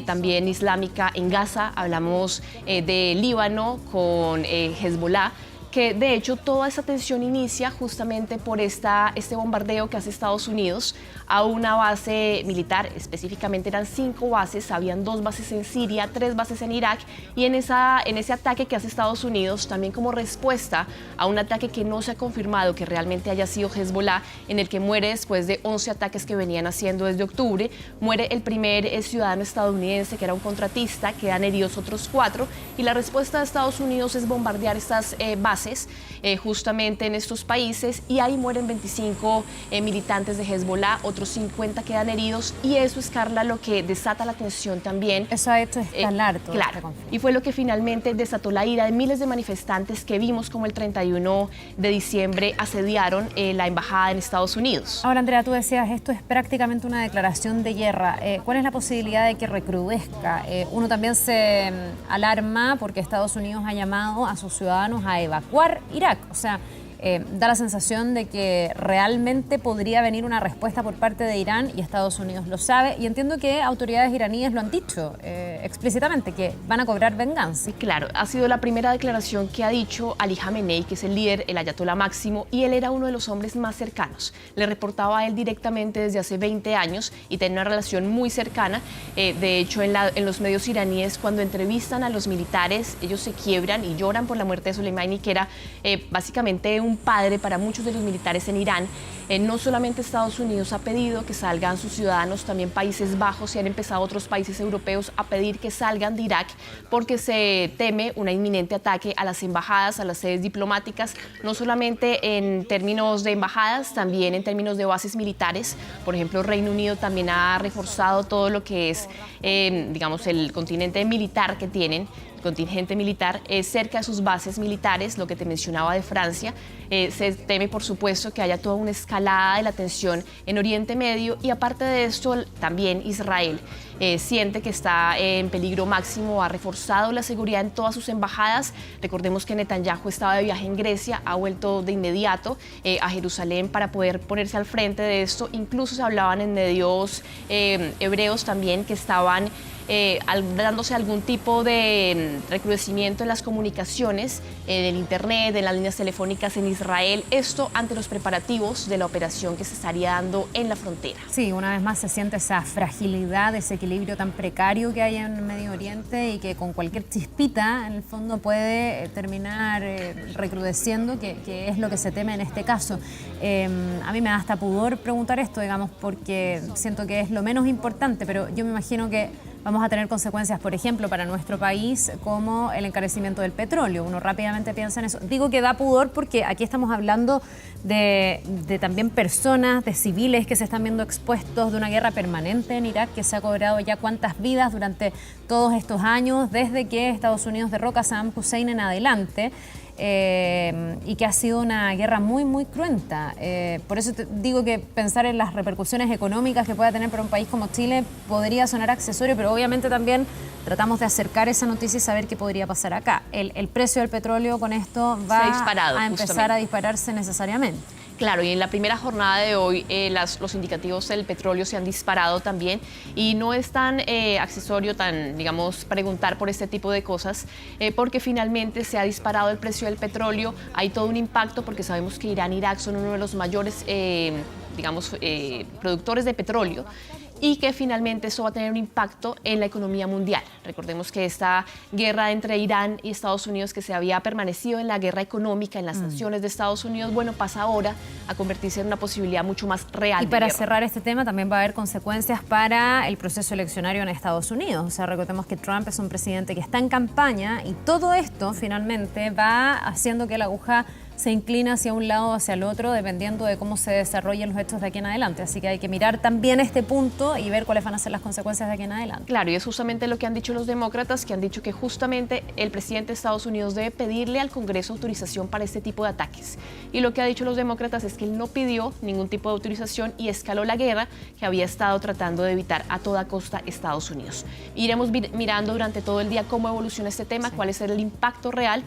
También islámica en Gaza, hablamos de Líbano con Hezbollah, que de hecho toda esa tensión inicia justamente por este bombardeo que hace Estados Unidos a una base militar, específicamente eran 5 bases, habían 2 bases en Siria, 3 bases en Irak, y en ese ataque que hace Estados Unidos, también como respuesta a un ataque que no se ha confirmado que realmente haya sido Hezbollah, en el que muere después de 11 ataques que venían haciendo desde octubre, muere el primer ciudadano estadounidense que era un contratista, quedan heridos otros 4, y la respuesta de Estados Unidos es bombardear estas bases justamente en estos países, y ahí mueren 25 militantes de Hezbollah, otros 50 quedan heridos, y eso es, Carla, lo que desata la tensión también. Eso ha hecho escalar todo este conflicto. Y fue lo que finalmente desató la ira de miles de manifestantes que vimos como el 31 de diciembre asediaron la embajada en Estados Unidos. Ahora, Andrea, tú decías, esto es prácticamente una declaración de guerra. ¿Cuál es la posibilidad de que recrudezca? Uno también se alarma porque Estados Unidos ha llamado a sus ciudadanos a evacuar Irak. O sea, da la sensación de que realmente podría venir una respuesta por parte de Irán y Estados Unidos lo sabe, y entiendo que autoridades iraníes lo han dicho explícitamente, que van a cobrar venganza. Claro, ha sido la primera declaración que ha dicho Ali Khamenei, que es el líder, el ayatolá máximo, y él era uno de los hombres más cercanos. Le reportaba a él directamente desde hace 20 años y tenía una relación muy cercana. De hecho, en los medios iraníes, cuando entrevistan a los militares, ellos se quiebran y lloran por la muerte de Soleimani, que era básicamente un padre para muchos de los militares en Irán. No solamente Estados Unidos ha pedido que salgan sus ciudadanos, también Países Bajos, y han empezado otros países europeos a pedir que salgan de Irak porque se teme un inminente ataque a las embajadas, a las sedes diplomáticas, no solamente en términos de embajadas, también en términos de bases militares. Por ejemplo, Reino Unido también ha reforzado todo lo que es, digamos, el continente militar que tienen, contingente militar cerca de sus bases militares, lo que te mencionaba de Francia. Se teme, por supuesto, que haya toda una escalada de la tensión en Oriente Medio, y aparte de esto, también Israel siente que está en peligro máximo, ha reforzado la seguridad en todas sus embajadas. Recordemos que Netanyahu estaba de viaje en Grecia, ha vuelto de inmediato a Jerusalén para poder ponerse al frente de esto. Incluso se hablaban en medios hebreos también que estaban dándose algún tipo de recrudecimiento en las comunicaciones, en el internet, en las líneas telefónicas en Israel, esto ante los preparativos de la operación que se estaría dando en la frontera. Sí, una vez más se siente esa fragilidad, ese equilibrio tan precario que hay en Medio Oriente, y que con cualquier chispita en el fondo puede terminar recrudeciendo, que es lo que se teme en este caso. A mí me da hasta pudor preguntar esto, digamos, porque siento que es lo menos importante, pero yo me imagino que vamos a tener consecuencias, por ejemplo, para nuestro país, como el encarecimiento del petróleo. Uno rápidamente piensa en eso. Digo que da pudor porque aquí estamos hablando de también personas, de civiles que se están viendo expuestos, de una guerra permanente en Irak que se ha cobrado ya cuántas vidas durante todos estos años, desde que Estados Unidos derroca a Saddam Hussein en adelante. Y que ha sido una guerra muy, muy cruenta. Por eso te digo que pensar en las repercusiones económicas que pueda tener para un país como Chile podría sonar accesorio, pero obviamente también tratamos de acercar esa noticia y saber qué podría pasar acá. El precio del petróleo con esto va a empezar a dispararse necesariamente. Claro, y en la primera jornada de hoy los indicativos del petróleo se han disparado también y no es tan accesorio, digamos, preguntar por este tipo de cosas porque finalmente se ha disparado el precio del petróleo. Hay todo un impacto porque sabemos que Irán y Irak son uno de los mayores, productores de petróleo y que finalmente eso va a tener un impacto en la economía mundial. Recordemos que esta guerra entre Irán y Estados Unidos, que se había permanecido en la guerra económica, en las sanciones de Estados Unidos, bueno, pasa ahora a convertirse en una posibilidad mucho más real. Y para cerrar este tema, también va a haber consecuencias para el proceso eleccionario en Estados Unidos. O sea, recordemos que Trump es un presidente que está en campaña y todo esto finalmente va haciendo que la aguja se inclina hacia un lado o hacia el otro, dependiendo de cómo se desarrollen los hechos de aquí en adelante. Así que hay que mirar también este punto y ver cuáles van a ser las consecuencias de aquí en adelante. Claro, y es justamente lo que han dicho los demócratas, que han dicho que justamente el presidente de Estados Unidos debe pedirle al Congreso autorización para este tipo de ataques. Y lo que ha dicho los demócratas es que él no pidió ningún tipo de autorización y escaló la guerra que había estado tratando de evitar a toda costa Estados Unidos. Iremos mirando durante todo el día cómo evoluciona este tema, cuál es el impacto real.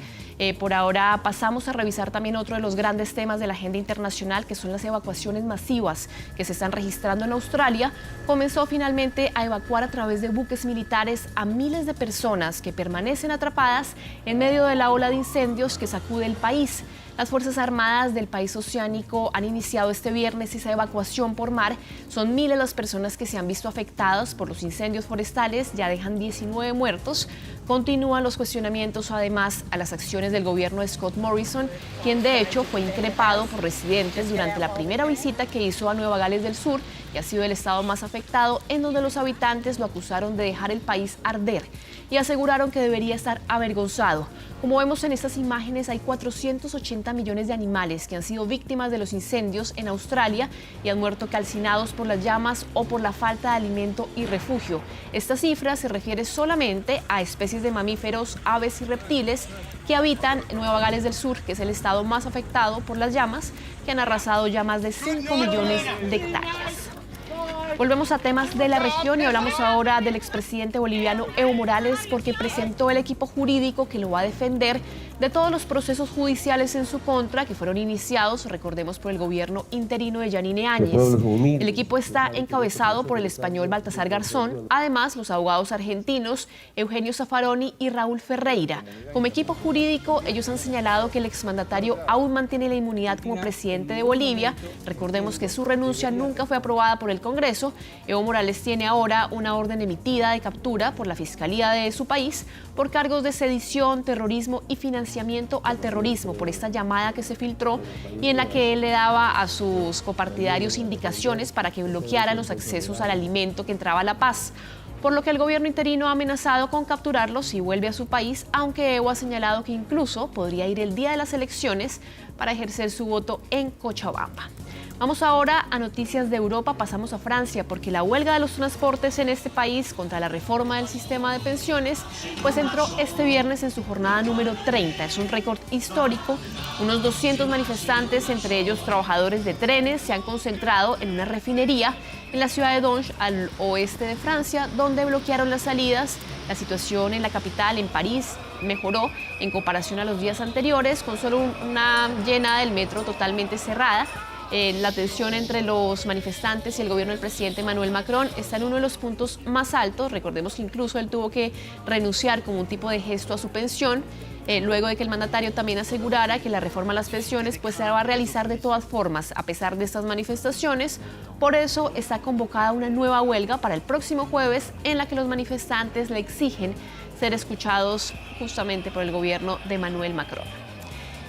Por ahora pasamos a revisar también otro de los grandes temas de la agenda internacional, que son las evacuaciones masivas que se están registrando en Australia. Comenzó finalmente a evacuar a través de buques militares a miles de personas que permanecen atrapadas en medio de la ola de incendios que sacude el país. Las Fuerzas Armadas del país oceánico han iniciado este viernes esa evacuación por mar. Son miles las personas que se han visto afectadas por los incendios forestales, ya dejan 19 muertos. Continúan los cuestionamientos además a las acciones del gobierno de Scott Morrison, quien de hecho fue increpado por residentes durante la primera visita que hizo a Nueva Gales del Sur, que ha sido el estado más afectado, en donde los habitantes lo acusaron de dejar el país arder y aseguraron que debería estar avergonzado. Como vemos en estas imágenes, hay 480 millones de animales que han sido víctimas de los incendios en Australia y han muerto calcinados por las llamas o por la falta de alimento y refugio. Esta cifra se refiere solamente a especies de mamíferos, aves y reptiles que habitan en Nueva Gales del Sur, que es el estado más afectado por las llamas, que han arrasado ya más de 5 millones de hectáreas. Volvemos a temas de la región y hablamos ahora del expresidente boliviano Evo Morales, porque presentó el equipo jurídico que lo va a defender de todos los procesos judiciales en su contra que fueron iniciados, recordemos, por el gobierno interino de Yanine Áñez. El equipo está encabezado por el español Baltasar Garzón, además los abogados argentinos Eugenio Zaffaroni y Raúl Ferreira. Como equipo jurídico, ellos han señalado que el exmandatario aún mantiene la inmunidad como presidente de Bolivia. Recordemos que su renuncia nunca fue aprobada por el Congreso. Evo Morales tiene ahora una orden emitida de captura por la Fiscalía de su país por cargos de sedición, terrorismo y financiamiento al terrorismo, por esta llamada que se filtró y en la que él le daba a sus copartidarios indicaciones para que bloquearan los accesos al alimento que entraba a La Paz, por lo que el gobierno interino ha amenazado con capturarlo si vuelve a su país, aunque Evo ha señalado que incluso podría ir el día de las elecciones para ejercer su voto en Cochabamba. Vamos ahora a noticias de Europa, pasamos a Francia, porque la huelga de los transportes en este país contra la reforma del sistema de pensiones, pues entró este viernes en su jornada número 30. Es un récord histórico. Unos 200 manifestantes, entre ellos trabajadores de trenes, se han concentrado en una refinería en la ciudad de Donge, al oeste de Francia, donde bloquearon las salidas. La situación en la capital, en París, mejoró en comparación a los días anteriores, con solo una llenada del metro totalmente cerrada. La tensión entre los manifestantes y el gobierno del presidente Emmanuel Macron está en uno de los puntos más altos. Recordemos que incluso él tuvo que renunciar como un tipo de gesto a su pensión, luego de que el mandatario también asegurara que la reforma a las pensiones pues se va a realizar de todas formas, a pesar de estas manifestaciones. Por eso está convocada una nueva huelga para el próximo jueves, en la que los manifestantes le exigen ser escuchados justamente por el gobierno de Emmanuel Macron.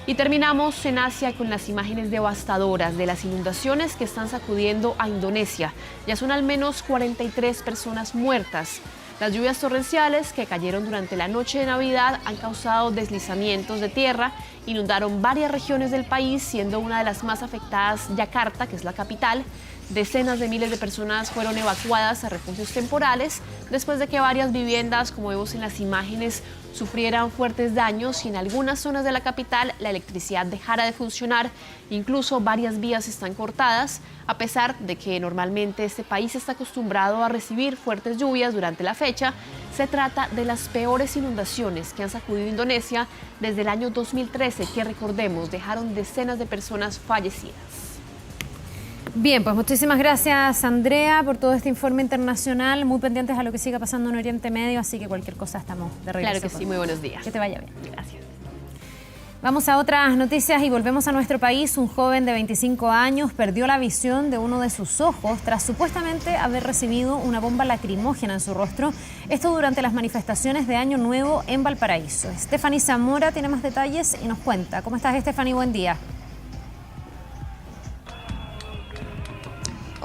Y terminamos en Asia con las imágenes devastadoras de las inundaciones que están sacudiendo a Indonesia. Ya son al menos 43 personas muertas. Las lluvias torrenciales que cayeron durante la noche de Navidad han causado deslizamientos de tierra, inundaron varias regiones del país, siendo una de las más afectadas Yakarta, que es la capital. Decenas de miles de personas fueron evacuadas a refugios temporales después de que varias viviendas, como vemos en las imágenes, sufrieran fuertes daños y en algunas zonas de la capital la electricidad dejara de funcionar. Incluso varias vías están cortadas, a pesar de que normalmente este país está acostumbrado a recibir fuertes lluvias durante la fecha. Se trata de las peores inundaciones que han sacudido Indonesia desde el año 2013, que recordemos dejaron decenas de personas fallecidas. Bien, pues muchísimas gracias, Andrea, por todo este informe internacional. Muy pendientes a lo que siga pasando en Oriente Medio, así que cualquier cosa estamos de regreso. Claro que sí, muy buenos días. Que te vaya bien. Gracias. Vamos a otras noticias y volvemos a nuestro país. Un joven de 25 años perdió la visión de uno de sus ojos tras supuestamente haber recibido una bomba lacrimógena en su rostro. Esto durante las manifestaciones de Año Nuevo en Valparaíso. Stephanie Zamora tiene más detalles y nos cuenta. ¿Cómo estás, Stephanie? Buen día.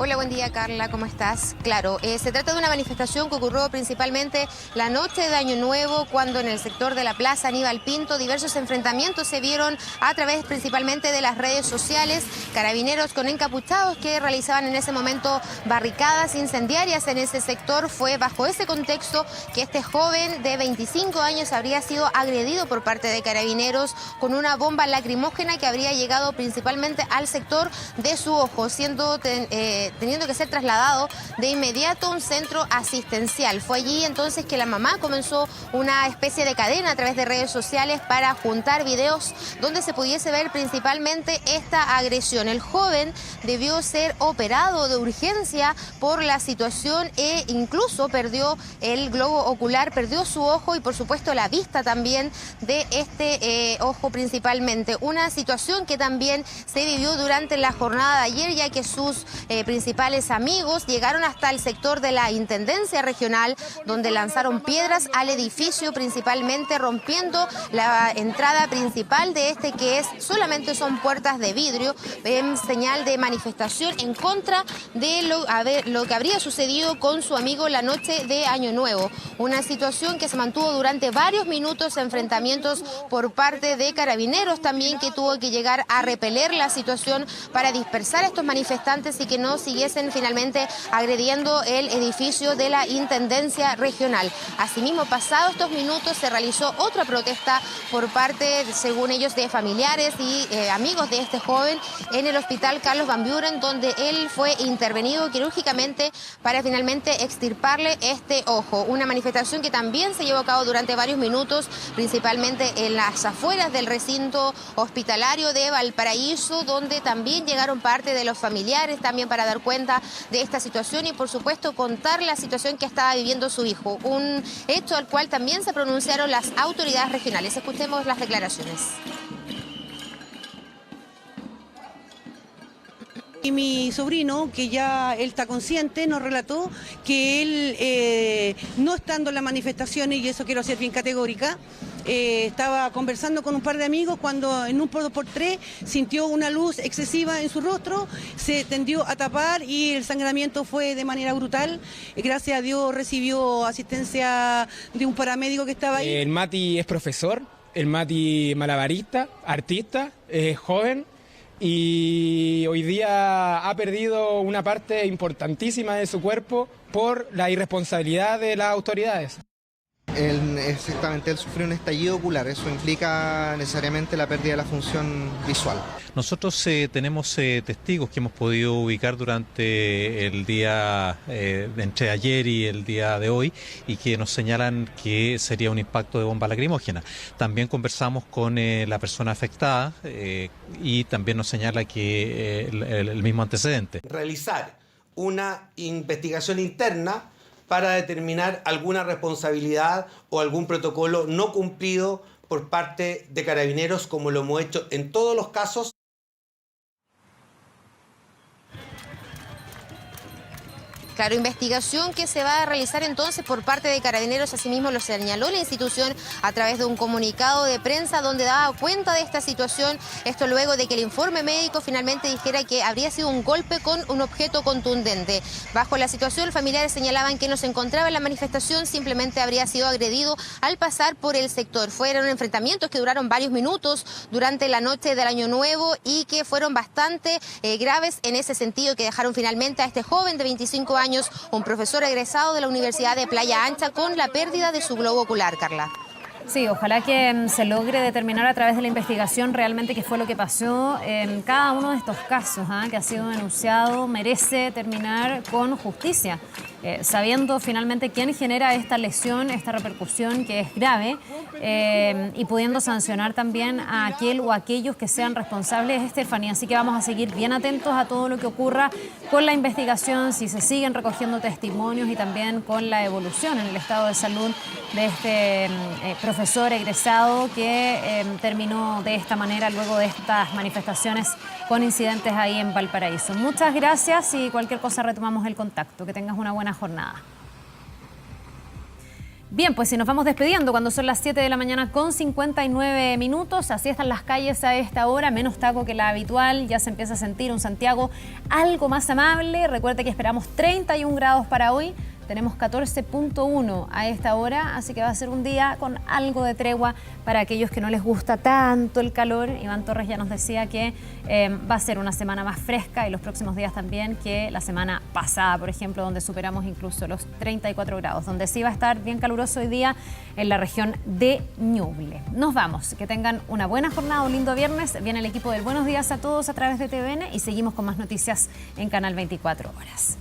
Hola, buen día, Carla, ¿cómo estás? Claro, se trata de una manifestación que ocurrió principalmente la noche de Año Nuevo, cuando en el sector de la Plaza Aníbal Pinto diversos enfrentamientos se vieron a través principalmente de las redes sociales. Carabineros con encapuchados que realizaban en ese momento barricadas incendiarias en ese sector. Fue bajo ese contexto que este joven de 25 años habría sido agredido por parte de Carabineros con una bomba lacrimógena que habría llegado principalmente al sector de su ojo, teniendo que ser trasladado de inmediato a un centro asistencial. Fue allí entonces que la mamá comenzó una especie de cadena a través de redes sociales para juntar videos donde se pudiese ver principalmente esta agresión. El joven debió ser operado de urgencia por la situación e incluso perdió el globo ocular, perdió su ojo y por supuesto la vista también de este ojo principalmente. Una situación que también se vivió durante la jornada de ayer, ya que sus principales amigos llegaron hasta el sector de la Intendencia Regional, donde lanzaron piedras al edificio, principalmente rompiendo la entrada principal de este, que solamente son puertas de vidrio, en señal de manifestación en contra de lo que habría sucedido con su amigo la noche de Año Nuevo. Una situación que se mantuvo durante varios minutos, enfrentamientos por parte de Carabineros también, que tuvo que llegar a repeler la situación para dispersar a estos manifestantes y que no siguiesen finalmente agrediendo el edificio de la Intendencia Regional. Asimismo, pasados estos minutos, se realizó otra protesta por parte, según ellos, de familiares y amigos de este joven en el hospital Carlos Van Buren, donde él fue intervenido quirúrgicamente para finalmente extirparle este ojo. Una manifestación que también se llevó a cabo durante varios minutos, principalmente en las afueras del recinto hospitalario de Valparaíso, donde también llegaron parte de los familiares también para dar cuenta de esta situación y por supuesto contar la situación que estaba viviendo su hijo, un hecho al cual también se pronunciaron las autoridades regionales. Escuchemos las declaraciones. Y mi sobrino, que ya él está consciente, nos relató que él, no estando en las manifestaciones, y eso quiero ser bien categórica, estaba conversando con un par de amigos cuando en un 2x3 sintió una luz excesiva en su rostro, se tendió a tapar y el sangramiento fue de manera brutal. Gracias a Dios recibió asistencia de un paramédico que estaba ahí. El Mati es profesor, el Mati malabarista, artista, es joven. Y hoy día ha perdido una parte importantísima de su cuerpo por la irresponsabilidad de las autoridades. Él sufrió un estallido ocular, eso implica necesariamente la pérdida de la función visual. Nosotros tenemos testigos que hemos podido ubicar durante el día entre ayer y el día de hoy y que nos señalan que sería un impacto de bomba lacrimógena. También conversamos con la persona afectada y también nos señala que el mismo antecedente. Realizar una investigación interna para determinar alguna responsabilidad o algún protocolo no cumplido por parte de Carabineros, como lo hemos hecho en todos los casos. Claro, investigación que se va a realizar entonces por parte de Carabineros, asimismo lo señaló la institución a través de un comunicado de prensa donde daba cuenta de esta situación, esto luego de que el informe médico finalmente dijera que habría sido un golpe con un objeto contundente. Bajo la situación, familiares señalaban que no se encontraba en la manifestación, simplemente habría sido agredido al pasar por el sector. Fueron enfrentamientos que duraron varios minutos durante la noche del Año Nuevo y que fueron bastante graves en ese sentido, que dejaron finalmente a este joven de 25 años, un profesor egresado de la Universidad de Playa Ancha, con la pérdida de su globo ocular, Carla. Sí, ojalá que se logre determinar a través de la investigación realmente qué fue lo que pasó en cada uno de estos casos que ha sido denunciado. Merece terminar con justicia, sabiendo finalmente quién genera esta lesión, esta repercusión que es grave, y pudiendo sancionar también a aquel o aquellos que sean responsables, Estefanía. Así que vamos a seguir bien atentos a todo lo que ocurra con la investigación, si se siguen recogiendo testimonios y también con la evolución en el estado de salud de este profesor egresado que terminó de esta manera luego de estas manifestaciones con incidentes ahí en Valparaíso. Muchas gracias y cualquier cosa retomamos el contacto. Que tengas una buena jornada. Bien, pues si nos vamos despidiendo cuando son las 7 de la mañana con 59 minutos, así están las calles a esta hora, menos taco que la habitual, ya se empieza a sentir un Santiago algo más amable. Recuerde que esperamos 31 grados para hoy. Tenemos 14.1 a esta hora, así que va a ser un día con algo de tregua para aquellos que no les gusta tanto el calor. Iván Torres ya nos decía que va a ser una semana más fresca y los próximos días también que la semana pasada, por ejemplo, donde superamos incluso los 34 grados, donde sí va a estar bien caluroso hoy día en la región de Ñuble. Nos vamos, que tengan una buena jornada, un lindo viernes. Viene el equipo del Buenos Días a Todos a través de TVN y seguimos con más noticias en Canal 24 Horas.